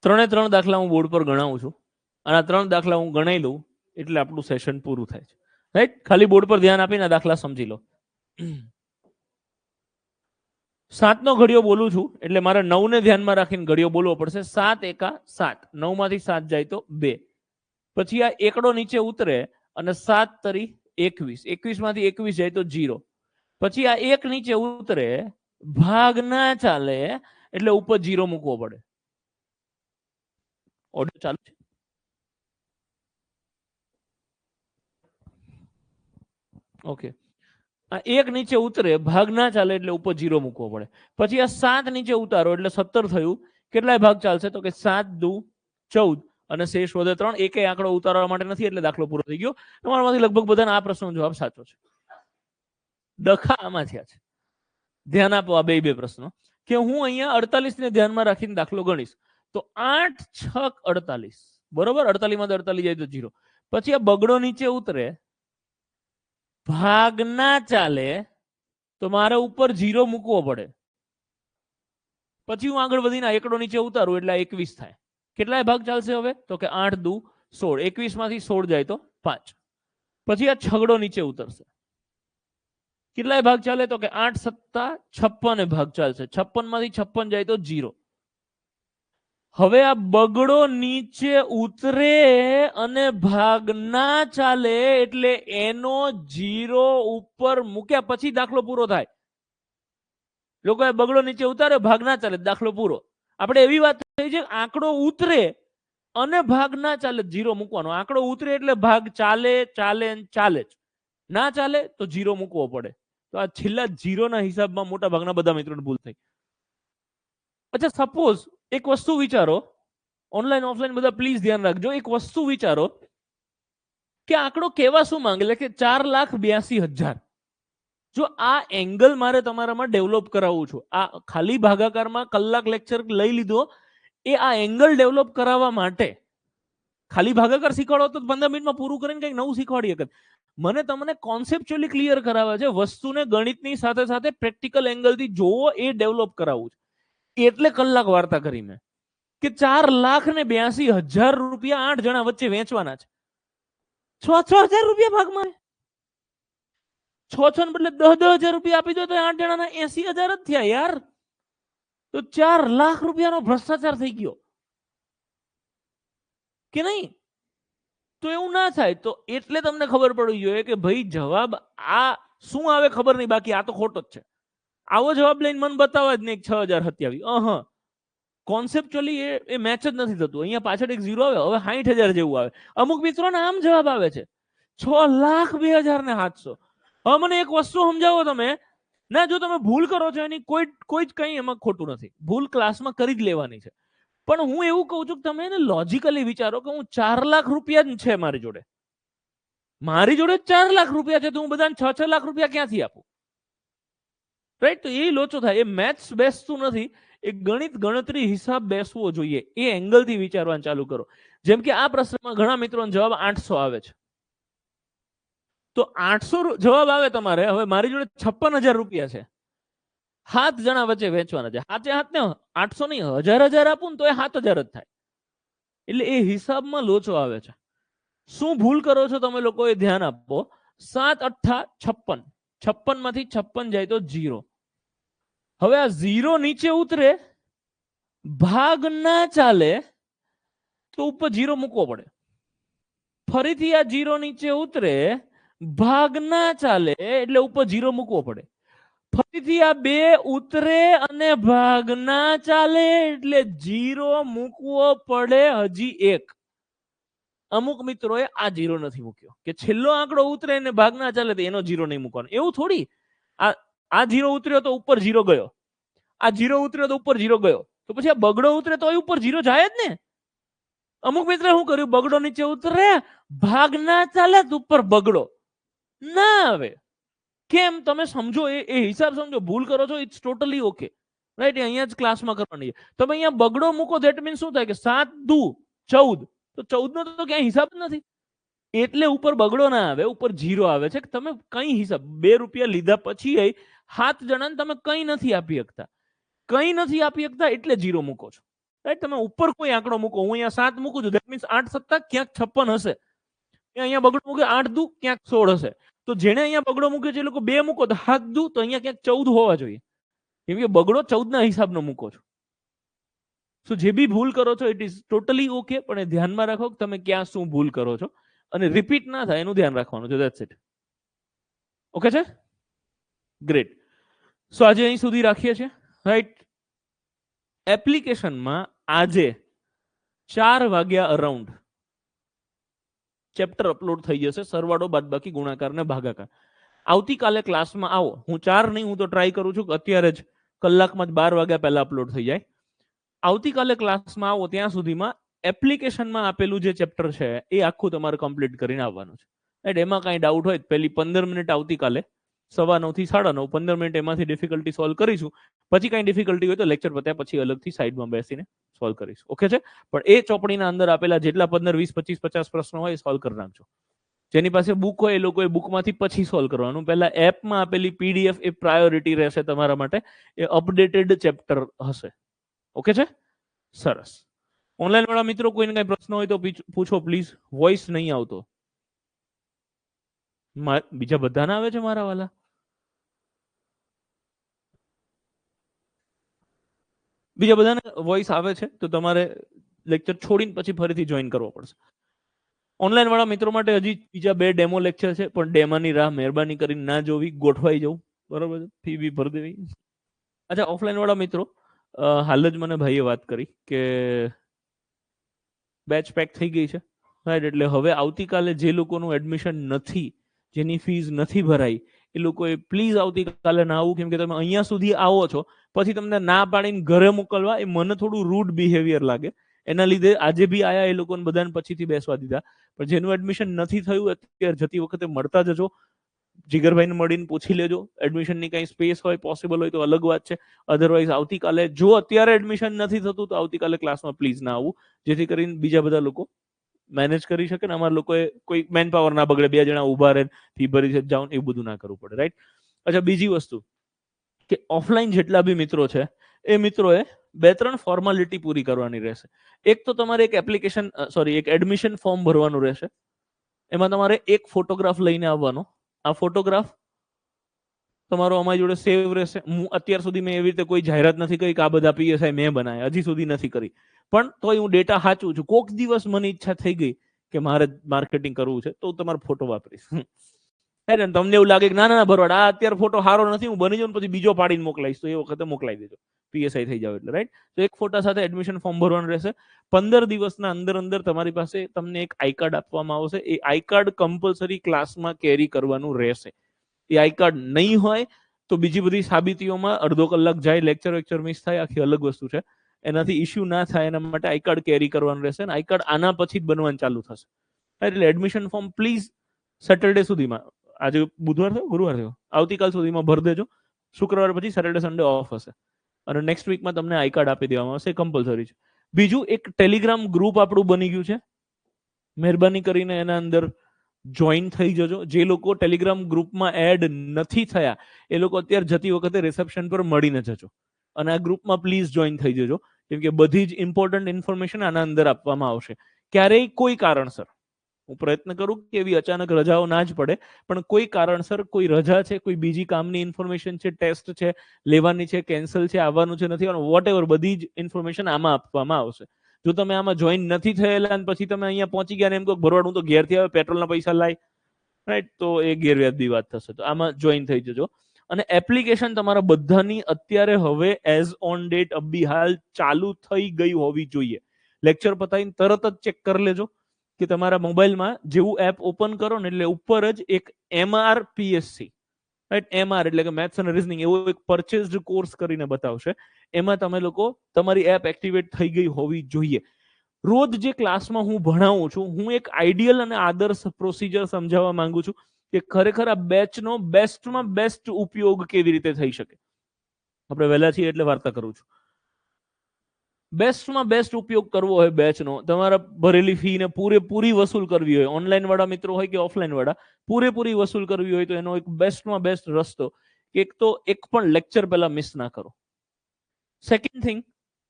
ત્રણે ત્રણ દાખલા હું બોર્ડ પર ગણાવું છું અને આ ત્રણ દાખલા હું ગણાઈ લઉં એટલે આપણું સેશન પૂરું થાય છે. રાઈટ? ખાલી બોર્ડ પર ધ્યાન આપીને દાખલા સમજી લો. 7 નો ઘડિયો બોલું છું એટલે મારે 9 ને ધ્યાનમાં રાખીને ઘડિયો બોલવો પડશે. 7 એકા 7, 9 માંથી 7 જાય તો 2. પછી આ એકડો નીચે ઉતરે અને 7 તરી 21, 21 માંથી 21 જાય તો 0. પછી આ એક નીચે ઉતરે, ભાગ ના ચાલે એટલે ઉપર 0 મૂકવો પડે. ઓડિયો ચાલુ છે? ઓકે. આ એક નીચે ઉતરે, ભાગ ના ચાલે એટલે ઉપર 0 મૂકવો પડે. પછી આ 7 નીચે ઉતારો એટલે 17 થયું. કેટલાય ભાગ ચાલશે? તો કે 7 દુ 14 અને શેષ વધે 3. એકેય આંકડો ઉતારવા માટે નથી એટલે દાખલો પૂરો થઈ ગયો. તમારામાંથી લગભગ બધાના આ પ્રશ્નનો જવાબ સાચો છે. ડખા આમાં થયા છે. ધ્યાન આપો આ બે પ્રશ્નો કે હું અહીંયા 48 ને ધ્યાનમાં રાખીને દાખલો ગણીશ તો 8 6 48, બરોબર? 48 માં 48 જાય તો 0. પછી આ બગડો નીચે ઉતરે, ભાગ ના ચાલે તો મારે ઉપર 0 મૂકવો પડે. પછી હું આગળ વધીને એકડો નીચે ઉતારું એટલે 21 થાય. કેટલાય ભાગ ચાલશે હવે? તો કે 8 દુ 16, 21 માંથી 16 જાય તો 5. પછી આ છગડો નીચે ઉતરશે. કેટલાય ભાગ ચાલે? તો કે 8 સત્તા 56 ભાગ ચાલશે. 56 માંથી 56 જાય તો 0. હવે આ બગડો નીચે ઉતરે અને ભાગ ના ચાલે એટલે એનો 0 ઉપર મૂક્યા પછી દાખલો પૂરો થાય. લોકોએ બગડો નીચે ઉતારે, ભાગ ના ચાલે, દાખલો પૂરો. આપણે એવી વાત થઈ છે આંકડો ઉતરે અને ભાગ ના ચાલે 0 મૂકવાનો. આંકડો ઉતરે એટલે ભાગ ચાલે ચાલે ચાલે જ, ના ચાલે તો 0 મૂકવો પડે. તો આ છેલ્લા 0 ના હિસાબમાં મોટા ભાગના બધા મિત્રોને ભૂલ થઈ. અચ્છા, સપોઝ એક વસ્તુ વિચારો, ઓનલાઈન ઓફલાઈન બધા પ્લીઝ ધ્યાન રાખજો. એક વસ્તુ વિચારો કે આંકડો કેવા શું માંગે કે 4,82,000. જો આ એંગલ મારે તમારામાં ડેવલપ કરાવવું છું, આ ખાલી ભાગાકારમાં કલાક લેક્ચર લઈ લીધો એ આ એંગલ ડેવલપ કરાવવા માટે. ખાલી ભાગાકાર શીખવાડો તો 15 મિનિટમાં પૂરું કરીને કંઈક નવું શીખવાડી શકે. મને તમને કોન્સેપ્ચ્યુઅલી ક્લિયર કરાવવા છે, વસ્તુને ગણિતની સાથે સાથે પ્રેક્ટિકલ એંગલથી જોવો એ ડેવલપ કરાવવું છે. એટલે કલાક વાર્તા કરી મેં કે 4,82,000 રૂપિયા 8 જણા વચ્ચે વેચવાના છે. 6,000 રૂપિયા ભાગમાં 6 બદલે 10,000 રૂપિયા આપી દો તો 8 જણાના 80,000 જ થયા યાર. તો 4 લાખ રૂપિયાનો ભ્રષ્ટાચાર થઈ ગયો કે નહીં? તો એવું ના થાય. તો એટલે તમને ખબર પડવી જોઈએ કે ભાઈ જવાબ આ શું આવે ખબર નહીં, બાકી આ તો ખોટો જ છે. આવો જવાબ લઈને મને બતાવવા જ નહીં 6,027. કોન્સેપ્ચ્યુઅલી એ મેચ જ નથી થતું. અહીંયા પાછળ એક 0 આવે, હવે 60,000 જેવું આવે. અમુક મિત્રોને આમ જવાબ આવે છે 6,02,700. હવે મને એક વસ્તુ સમજાવો તમે. ના, જો તમે ભૂલ કરો છો એની કોઈ જ કંઈ એમાં ખોટું નથી. ભૂલ ક્લાસમાં કરી જ લેવાની છે. પણ હું એવું કહું છું કે તમે એને લોજિકલી વિચારો કે હું 4 લાખ રૂપિયા જ છે મારી જોડે 4 લાખ રૂપિયા છે તો હું બધાને 6 લાખ રૂપિયા ક્યાંથી આપું? રાઈટ? તો એ લોચો થાય. એ મેથ્સ બેસતું નથી. એ ગણિત ગણતરી હિસાબ બેસવો જોઈએ. એ એંગલથી વિચારવાનું ચાલુ કરો. જેમ કે આ પ્રશ્નમાં ઘણા મિત્રોનો જવાબ 800 આવે છે. તો 800 જવાબ આવે તમારે. હવે મારી જોડે 56,000 રૂપિયા છે, 7 જણા વચ્ચે વેચવાના છે. હાથે હાથ ને 800 નહીં 1,000 આપું ને તો એ 7,000 જ થાય. એટલે એ હિસાબમાં લોચો આવે છે. શું ભૂલ કરો છો તમે લોકો એ ધ્યાન આપો. 7 અઠ્ઠા 56, 56 માંથી 56 જાય તો 0. હવે આ 0 નીચે ઉતરે, ભાગ ના ચાલે તો ઉપર 0 મૂકવો પડે. ફરીથી આ 0 નીચે ઉતરે, ભાગ ના ચાલે એટલે ઉપર 0 મૂકવો પડે. ફરીથી આ 2 ઉતરે અને ભાગ ના ચાલે એટલે 0 મૂકવો પડે હજી એક. અમુક મિત્રોએ આ 0 નથી મૂક્યો કે છેલ્લો આંકડો ઉતરે ને ભાગ ના ચાલે તો એનો 0 નહીં મૂકવાનો. એવું થોડી, આ 0 ઉતર્યો તો ઉપર 0 ગયો, આ 0 ઉતર્યો તો ઉપર 0 ગયો, તો પછી આ બગડો ઉતરે તો ઉપર 0 જાય જ ને. અમુક મિત્ર શું કર્યું, બગડો નીચે ઉતરે, ભાગ ના ચાલે તો ઉપર બગડો ના આવે. કેમ તમે સમજો, એ હિસાબ સમજો. ભૂલ કરો છો ઇટ્સ ટોટલી ઓકે, રાઈટ. અહીંયા જ ક્લાસમાં કરવાની છે. તમે અહીંયા બગડો મૂકો ધેટ મીન્સ શું થાય કે 7 દુ 14, તો 14 નો તો ક્યાંય હિસાબ જ નથી, એટલે ઉપર બગડો ના આવે, ઉપર 0 આવે છે. તમે કઈ હિસાબ 2 રૂપિયા લીધા પછી 7 જણાને તમે કઈ નથી આપી શકતા, કઈ નથી આપી શકતા એટલે 0 મૂકો છો, રાઈટ. તમે ઉપર કોઈ આંકડો મૂકો, હું અહીંયા 7 મૂકું છું, ધેટ મીન્સ 8 સત્તા ક્યાંક 56 હશે. અહીંયા બગડો મૂકે 8 દુ ક્યાંક 16 હશે. તો જેને અહીંયા બગડો મૂક્યો છે એ લોકો 2 મૂકો તો 7 દુ તો અહીંયા ક્યાંક 14 હોવા જોઈએ, કેમ કે બગડો 14 ના હિસાબનો મૂકો છો. સો જે બી ભૂલ કરો છો ઇટ ઇઝ ટોટલી ઓકે, પણ એ ધ્યાનમાં રાખો કે તમે ક્યાં શું ભૂલ કરો છો અને રિપીટ ના થાય એનું ધ્યાન રાખવાનું છે. That's it. ઓકે છે, ગ્રેટ. સો આજે અહીં સુધી રાખીએ છીએ, રાઈટ. એપ્લિકેશનમાં આજે 4 વાગ્યા અરાઉન્ડ ચેપ્ટર અપલોડ થઈ જશે, સરવાળો બાદબાકી ગુણાકાર ને ભાગાકાર. આવતીકાલે ક્લાસમાં આવો. હું 4 નહીં, હું તો ટ્રાય કરું છું કે અત્યારે જ કલાકમાં જ 12 વાગ્યા પહેલા અપલોડ થઈ જાય. આવતીકાલે ક્લાસમાં આવો ત્યાં સુધીમાં એપ્લિકેશનમાં આપેલું જે ચેપ્ટર છે એ આખું તમારે કમ્પ્લીટ કરીને આવવાનું છે, રાઈટ. એમાં કાંઈ ડાઉટ હોય પહેલી 15 મિનિટ આવતીકાલે 9:15 થી 9:30 15 મિનિટ એમાંથી ડિફિકલ્ટી સોલ્વ કરીશું. પછી કાંઈ ડિફિકલ્ટી હોય તો લેક્ચર પત્યા પછી અલગથી સાઈડમાં બેસીને સોલ્વ કરીશું. ઓકે છે, પણ એ ચોપડીના અંદર આપેલા જેટલા 15 20 25 50 પ્રશ્નો હોય એ સોલ્વ કરી નાખજો. જેની પાસે બુક હોય એ લોકોએ બુકમાંથી પછી સોલ્વ કરવાનું. પહેલા એપમાં આપેલી પીડીએફ એ પ્રાયોરિટી રહેશે તમારા માટે, એ અપડેટેડ ચેપ્ટર હશે. ઓકે છે, સરસ. ઓનલાઈન વાળા મિત્રો કોઈને કઈ પ્રશ્ન હોય તો પૂછો પ્લીઝ. વોઇસ નહીં આવતો, બીજા બધા ના આવે છે મારા વાલા? બીજા બધાને વોઇસ આવે છે તો તમારે લેક્ચર છોડીને પછી ફરીથી જોઈન કરવો પડશે. ઓનલાઈન વાળા મિત્રો માટે હજી બીજા 2 ડેમો લેક્ચર છે, પણ ડેમાની રાહ મહેરબાની કરીને ના જોવી, ગોઠવાઈ જવું, બરોબર છે, ફી બી ભરી દેવી. અચ્છા, ઓફલાઈન વાળા મિત્રો, હાલ જ મને ભાઈએ વાત કરી કે બેચ પેક થઈ ગઈ છે, રાઈટ. એટલે હવે આવતીકાલે જે લોકોનું એડમિશન નથી, જેની ફીસ નથી ભરાઈ, એ લોકોએ પ્લીઝ આવતીકાલે ના આવવું, કેમ કે તમે અહીંયા સુધી આવો છો પછી તમને ના પાડીને ઘરે મોકલવા એ મને થોડું રૂડ બિહેવિયર લાગે. એના લીધે આજે બી આયા એ લોકોને બધાને પછીથી બેસવા દીધા. પણ જેનું એડમિશન નથી થયું અત્યારે જતી વખતે મળતા જજો, જીગરભાઈને મળીને પૂછી લેજો. એડમિશનની કઈ સ્પેસ હોય, પોસિબલ હોય તો અલગ વાત છે. અધરવાઇઝ આવતીકાલે જો અત્યારે એડમિશન નથી થતું તો આવતીકાલે ક્લાસમાં પ્લીઝ ના આવવું, જેથી કરીને બીજા બધા લોકો મેનેજ કરી શકે ને અમારા લોકોએ કોઈ મેન પાવર ના બગડે, 2 જણા ઉભા રહે ફી ભરી જાવ એવું બધું ના કરવું પડે, રાઈટ. અચ્છા, બીજી વસ્તુ કે ઓફલાઈન જેટલા બી મિત્રો છે એ મિત્રોએ 2-3 ફોર્માલિટી પૂરી કરવાની રહેશે. એક તો તમારે એક એપ્લિકેશન એક એડમિશન ફોર્મ ભરવાનું રહેશે. એમાં તમારે એક ફોટોગ્રાફ લઈને આવવાનો. આ ફોટોગ્રાફ તમારો અમારી જોડે સેવ રહેશે. હું અત્યાર સુધી મેં એવી રીતે કોઈ જાહેરાત નથી કરી કે આ બધા પીએસઆઈ મેં બનાવ્યા, હજી સુધી નથી કરી, પણ તોય હું ડેટા સાચું છું. કોક દિવસ મને ઈચ્છા થઈ ગઈ કે મારે માર્કેટિંગ કરવું છે તો હું તમારો ફોટો વાપરીશ. તમને એવું લાગે કે ના ના ભરવાડ આ અત્યારે ફોટો સારો નથી, હું બની જાઉં પછી બીજો પાડીને મોકલાઈશ, તો એ વખતે મોકલાઈ દેજો, પીએસઆઈ થઈ જાવ એટલે, રાઈટ. તો એક ફોટા સાથે એડમિશન ફોર્મ ભરવાનું રહેશે. 15 દિવસના અંદર તમારી પાસે તમને એક આઈ કાર્ડ આપવામાં આવશે. એ આઈ કાર્ડ કમ્પલસરી ક્લાસમાં કેરી કરવાનું રહેશે. એ આઈ કાર્ડ નહીં હોય તો બીજી બધી સાબિતીઓમાં અડધો કલાક જાય, લેક્ચર મિસ થાય, આખી અલગ વસ્તુ છે. એનાથી ઇશ્યુ ના થાય એના માટે આઈ કાર્ડ કેરી કરવાનું રહેશે. આઈ કાર્ડ આના પછી જ બનવાનું ચાલુ થશે, એટલે એડમિશન ફોર્મ પ્લીઝ સેટરડે સુધીમાં, આજે બુધવાર થયો, ગુરુવાર થયો, આવતીકાલ સુધીમાં ભરી દેજો. શુક્રવાર પછી સેટરડે સન્ડે ઓફ હશે અને નેક્સ્ટ વીકમાં તમને આઈ કાર્ડ આપી દેવામાં આવશે, કમ્પલસરી છે. બીજું, એક ટેલિગ્રામ ગ્રુપ આપણું બની ગયું છે, મહેરબાની કરીને એના અંદર જોઈન થઈ જજો. જે લોકો ટેલિગ્રામ ગ્રુપમાં એડ નથી થયા એ લોકો અત્યારે જતી વખતે રિસેપ્શન પર મળીને જજો અને આ ગ્રુપમાં પ્લીઝ જોઈન થઈ જજો, કેમ કે બધી જ ઇમ્પોર્ટન્ટ ઇન્ફોર્મેશન આના અંદર આપવામાં આવશે. ક્યારેય કોઈ કારણસર હું પ્રયત્ન કરું કે એવી અચાનક રજાઓ ના જ પડે, પણ કોઈ કારણસર કોઈ રજા છે, કોઈ બીજી કામની ઇન્ફોર્મેશન છે, ટેસ્ટ છે, લેવાની છે, કેન્સલ છે, આવવાનું છે, નથી આવવાનું, વોટ એવર, બધી જ ઇન્ફોર્મેશન આમાં આપવામાં આવશે. જો તમે આમાં જોઈન નથી થયેલા અને પછી તમે અહીંયા પહોંચી ગયા ને એમ કહો ભરવાડ હું તો ઘેરથી આવે, પેટ્રોલના પૈસા લાય, રાઈટ, તો એ ગેરવ્યાજબી વાત થશે. તો આમાં જોઈન થઈ જજો. અને એપ્લિકેશન તમારા બધાની અત્યારે હવે એઝ ઓન ડેટ અબી હાલ ચાલુ થઈ ગઈ હોવી જોઈએ. લેક્ચર પતાવીને તરત જ ચેક કરી લેજો કે તમારા મોબાઈલમાં જેવું એપ ઓપન કરો ને એટલે ઉપર જ એક MRPSC, રાઈટ, MR એટલે કે મેથ્સ અને રીઝનિંગ, એવો એક પરચેઝડ કોર્સ કરીને બતાવશે. એમાં તમે લોકો તમારી એપ એક્ટિવેટ થઈ ગઈ હોવી જોઈએ. રોજ જે ક્લાસમાં હું ભણાવું છું, હું એક આઈડિયલ અને આદર્શ પ્રોસિજર સમજાવવા માંગુ છું કે ખરેખર આ બેચનો બેસ્ટમાં બેસ્ટ ઉપયોગ કેવી રીતે થઈ શકે. આપણે વહેલા છીએ એટલે વાર્તા કરું છું. બેસ્ટમાં બેસ્ટ ઉપયોગ કરવો હોય બેચનો, તમારા ભરેલી ફી ને પૂરેપૂરી વસૂલ કરવી હોય, ઓનલાઈન વાળા મિત્રો હોય કે ઓફલાઈન વાળા, પૂરેપૂરી વસૂલ કરવી હોય તો એનો એક બેસ્ટમાં બેસ્ટ રસ્તો, એક તો એક પણ લેક્ચર પહેલા મિસ ના કરો. સેકન્ડ થિંગ,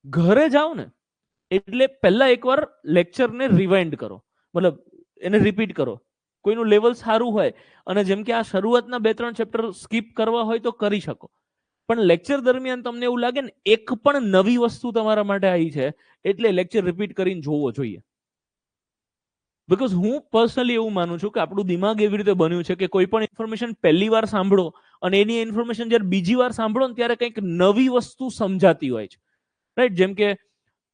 ઘરે જાઓ ને એટલે પહેલા એકવાર લેક્ચરને રિવાઇન્ડ કરો, મતલબ એને રિપીટ કરો. કોઈનું લેવલ સારું હોય અને જેમ કે આ શરૂઆતના 2-3 ચેપ્ટર સ્કીપ કરવા હોય તો કરી શકો, પણ લેક્ચર દરમિયાન તમને એવું લાગે ને એક પણ નવી વસ્તુ તમારા માટે આવી છે એટલે લેક્ચર રિપીટ કરીને જોવો જોઈએ. બીકોઝ હું પર્સનલી એવું માનું છું કે આપણું દિમાગ એવી રીતે બન્યું છે કે કોઈ પણ ઇન્ફોર્મેશન પહેલી વાર સાંભળો અને એની ઇન્ફોર્મેશન જ્યારે બીજી વાર સાંભળો ને ત્યારે કંઈક નવી વસ્તુ સમજાતી હોય છે, રાઈટ. જેમ કે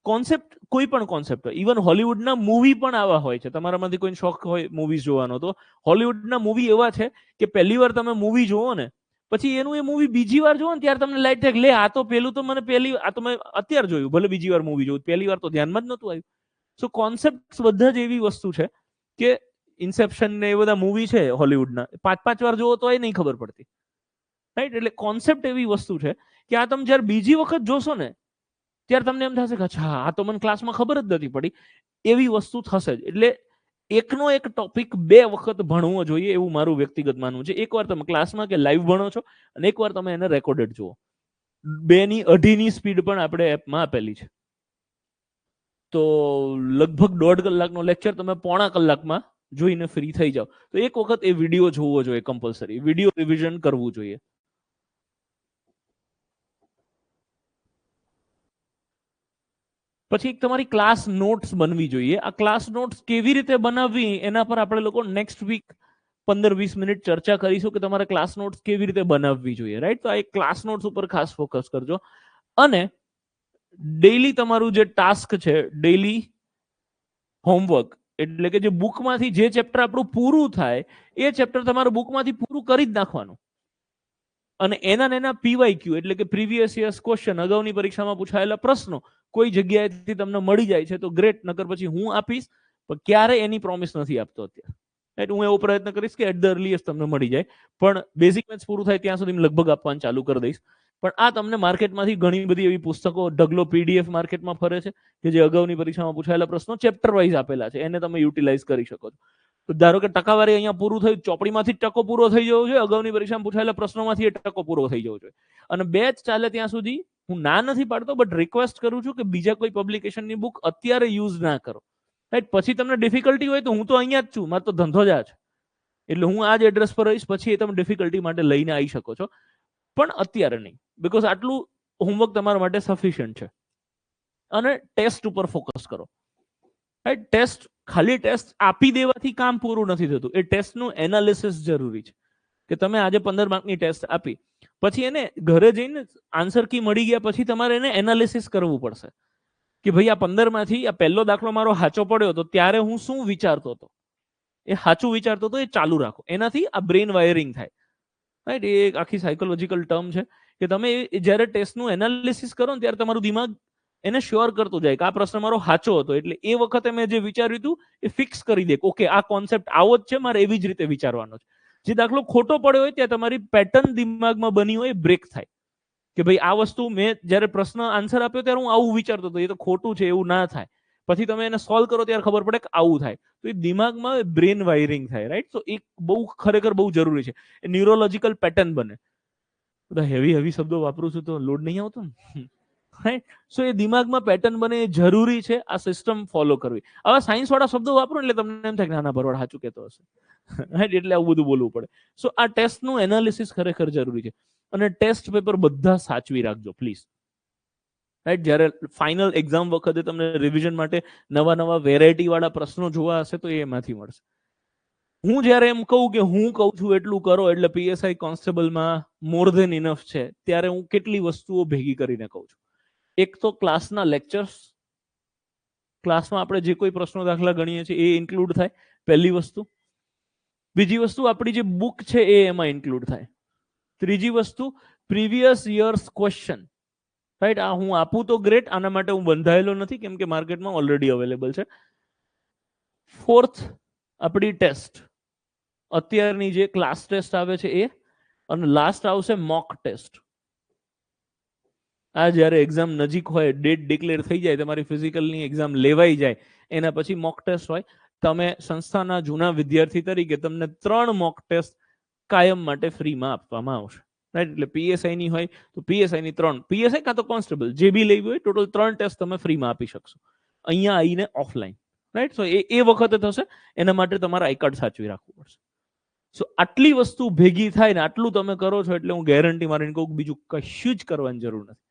કોન્સેપ્ટ, કોઈ પણ કોન્સેપ્ટ હોય, ઇવન હોલિવૂડના મૂવી પણ આવા હોય છે. તમારામાંથી કોઈ શોખ હોય મૂવીઝ જોવાનો, તો હોલિવૂડના મૂવી એવા છે કે પહેલી વાર તમે મૂવી જોવો ને પછી એનું એ મૂવી બીજી વાર જોવો ને ત્યારે તમને લાઈટ થાય લે આ તો પેલું તો મને પહેલી આ તો મેં અત્યારે જોયું, ભલે બીજી વાર મૂવી જોયું, પહેલી વાર તો ધ્યાનમાં જ નહોતું આવ્યું. સો કોન્સેપ્ટ બધા જ એવી વસ્તુ છે કે ઇન્સેપ્શન ને એ બધા મૂવી છે હોલિવૂડના, 5-5 વાર જોવો તો એ નહીં ખબર પડતી, રાઈટ. એટલે કોન્સેપ્ટ એવી વસ્તુ છે કે આ તમે જ્યારે બીજી વખત જોશો ને ત્યારે તમને એમ થશે કે અચ્છા આ તો મને ક્લાસમાં ખબર જ નથી પડી, એવી વસ્તુ થશે જ. એટલે એકનો એક ટોપિક 2 વખત ભણવો જોઈએ એવું મારું વ્યક્તિગત માનવું છે. એકવાર તમે ક્લાસમાં કે લાઈવ ભણો છો અને એકવાર તમે એને રેકોર્ડેડ જુઓ. 2ની 2.5ની સ્પીડ પણ આપણે એપમાં આપેલી છે. તો લગભગ 1.5 કલાકનો લેક્ચર તમે 1.25 કલાકમાં જોઈને ફ્રી થઈ જાઓ. તો એક વખત એ વિડીયો જોવો જોઈએ, કમ્પલસરી વિડીયો રિવિઝન કરવું જોઈએ. પછી એક તમારી ક્લાસ નોટ્સ બનવી જોઈએ. આ ક્લાસ નોટ્સ કેવી રીતે બનાવવી એના પર આપણે લોકો નેક્સ્ટ વીક 15-20 મિનિટ ચર્ચા કરીશું કે તમારે ક્લાસ નોટ્સ કેવી રીતે બનાવવી જોઈએ, રાઈટ. તો આ એક ક્લાસ નોટ્સ ઉપર ખાસ ફોકસ કરજો. અને ડેઈલી તમારું જે ટાસ્ક છે, ડેઈલી હોમવર્ક, એટલે કે જે બુકમાંથી જે ચેપ્ટર આપણું પૂરું થાય એ ચેપ્ટર તમારું બુકમાંથી પૂરું કરી જ નાખવાનું. અને એના PYQ એટલે કે પ્રીવિયસ યર્સ ક્વેશ્ચન, અગાઉની પરીક્ષામાં પૂછાયેલા પ્રશ્નો કોઈ જગ્યાએથી તમને મળી જાય છે તો ગ્રેટ, નકર પછી હું આપીશ પણ ક્યારે એની પ્રોમિસ નથી આપતો અત્યારે, રાઈટ. હું એવો પ્રયત્ન કરીશ કે એટ ધ અર્લીએસ્ટ તમને મળી જાય, પણ બેઝિક મેથ્સ પૂરું થાય ત્યાં સુધી લગભગ આપવાનું ચાલુ કરી દઈશ. પણ આ તમને માર્કેટમાંથી ઘણી બધી એવી પુસ્તકો, ઢગલો PDF માર્કેટમાં ફરે છે કે જે અગાઉની પરીક્ષામાં પૂછાયેલા પ્રશ્નો ચેપ્ટર વાઇઝ આપેલા છે, એને તમે યુટિલાઇઝ કરી શકો છો. તો ધારો કે ટકાવારી અહીંયા પૂરું થયું, ચોપડીમાંથી ટકો પૂરો થઈ જવો જોઈએ, અગાઉની પરીક્ષામાં પૂછાયેલા પ્રશ્નોમાંથી એ ટકો પૂરો થઈ જવો જોઈએ. અને બેચ ચાલે ત્યાં સુધી હું ના નથી પાડતો, બટ રિક્વેસ્ટ કરું છું કે બીજા કોઈ પબ્લિકેશનની બુક અત્યારે યુઝ ના કરો, રાઈટ. પછી તમને ડિફિકલ્ટી હોય તો હું તો અહીંયા જ છું, મારો તો ધંધો જ આ છે, એટલે હું આ જ એડ્રેસ પર રહીશ, પછી એ તમે ડિફિકલ્ટી માટે લઈને આવી શકો છો, પણ અત્યારે નહીં, બીકોઝ આટલું હોમવર્ક તમારા માટે સફિશિયન્ટ છે. અને ટેસ્ટ ઉપર ફોકસ કરો, રાઈટ. ટેસ્ટ ખાલી ટેસ્ટ આપી દેવાથી કામ પૂરું નથી થતું, એ ટેસ્ટનું એનાલિસિસ જરૂરી છે. કે તમે આજે 15 માર્કની ટેસ્ટ આપી, પછી એને ઘરે જઈને આન્સર કી મળી ગયા પછી તમારે એને એનાલિસિસ કરવું પડશે કે ભાઈ આ 15માંથી આ પહેલો દાખલો મારો સાચો પડ્યો તો ત્યારે હું શું વિચારતો હતો, એ સાચું વિચારતો હતો, એ ચાલુ રાખો. એનાથી આ બ્રેન વાયરિંગ થાય, રાઈટ. એ એક આખી સાયકોલોજીકલ ટર્મ છે કે તમે જ્યારે ટેસ્ટનું એનાલિસિસ કરો ને ત્યારે તમારું દિમાગ એને શ્યોર કરતું જાય કે આ પ્રશ્ન મારો સાચો હતો, એટલે એ વખતે મેં જે વિચાર્યું હતું એ ફિક્સ કરી દે, ઓકે આ કોન્સેપ્ટ આવો જ છે, મારે એવી જ રીતે વિચારવાનો છે. જે દાખલો ખોટો પડ્યો હોય ત્યાં તમારી પેટર્ન દિમાગમાં બની હોય બ્રેક થાય કે ભાઈ આ વસ્તુ મેં જ્યારે પ્રશ્ન આન્સર આપ્યો ત્યારે હું આવું વિચારતો હતો, એ તો ખોટું છે, એવું ના થાય. પછી તમે એને સોલ્વ કરો ત્યારે ખબર પડે કે આવું થાય. તો એ દિમાગમાં બ્રેન વાયરિંગ થાય, રાઈટ. તો એક બહુ ખરેખર બહુ જરૂરી છે, એ ન્યુરોલોજીકલ પેટર્ન બને. બધા હેવી શબ્દો વાપરું છું તો લોડ નહીં આવતો ને. રાઈટ? સો એ દિમાગમાં પેટર્ન બને એ જરૂરી છે આ સિસ્ટમ ફોલો કરવી. આવા સાયન્સ વાળા શબ્દો વાપરો એટલે તમને એમ થાય કે નાના ભરવાડ સાચું કહેતો હશે, રાઈટ? એટલે આવું બધું બોલવું પડે. સો આ ટેસ્ટનું એનાલિસિસ ખરેખર જરૂરી છે. અને ટેસ્ટ પેપર બધા સાચવી રાખજો પ્લીઝ, રાઈટ? જ્યારે ફાઇનલ એક્ઝામ વખતે તમને રિવિઝન માટે નવા નવા વેરાયટી વાળા પ્રશ્નો જોવા હશે તો એ એમાંથી મળશે. હું જ્યારે એમ કહું કે હું કહું છું એટલું કરો એટલે પીએસઆઈ કોન્સ્ટેબલમાં મોર ધેન ઇનફ છે, ત્યારે હું કેટલી વસ્તુઓ ભેગી કરીને કહું છું. એક તો ક્લાસના લેક્ચર્સ, ક્લાસમાં આપણે જે કોઈ પ્રશ્નો દાખલા ગણીએ છીએ એ ઇન્ક્લુડ થાય, પહેલી વસ્તુ. બીજી વસ્તુ આપણી જે બુક છે એ એમાં ઇન્ક્લુડ થાય. ત્રીજી વસ્તુ પ્રીવિયસ યર્સ ક્વેશ્ચન, રાઈટ? આ હું આપું તો ગ્રેટ, આના માટે હું બંધાયેલો નથી કેમ કે માર્કેટમાં ઓલરેડી અવેલેબલ છે. ફોર્થ આપણી ટેસ્ટ, અત્યારની જે ક્લાસ ટેસ્ટ આવે છે એ, અને લાસ્ટ આવશે મોક ટેસ્ટ. આ જ્યારે એક્ઝામ નજીક હોય, ડેટ ડિક્લેર થઈ જાય, તમારી ફિઝિકલની એક્ઝામ લેવાઈ જાય, એના પછી મોક ટેસ્ટ હોય. તમે સંસ્થાના જૂના વિદ્યાર્થી તરીકે તમને 3 મોક ટેસ્ટ કાયમ માટે ફ્રીમાં આપવામાં આવશે, રાઈટ? એટલે પીએસઆઈ ની હોય તો પીએસઆઈ ની 3, પીએસઆઈ કાં તો કોન્સ્ટેબલ જે બી લેવી હોય, ટોટલ 3 ટેસ્ટ તમે ફ્રીમાં આપી શકશો અહીંયા આવીને ઓફલાઈન, રાઈટ? સો એ વખતે થશે. એના માટે તમારે આઈ કાર્ડ સાચવી રાખવું પડશે. સો આટલી વસ્તુ ભેગી થાય ને આટલું તમે કરો છો એટલે હું ગેરંટી મારીને કહું બીજું કશું જ કરવાની જરૂર નથી.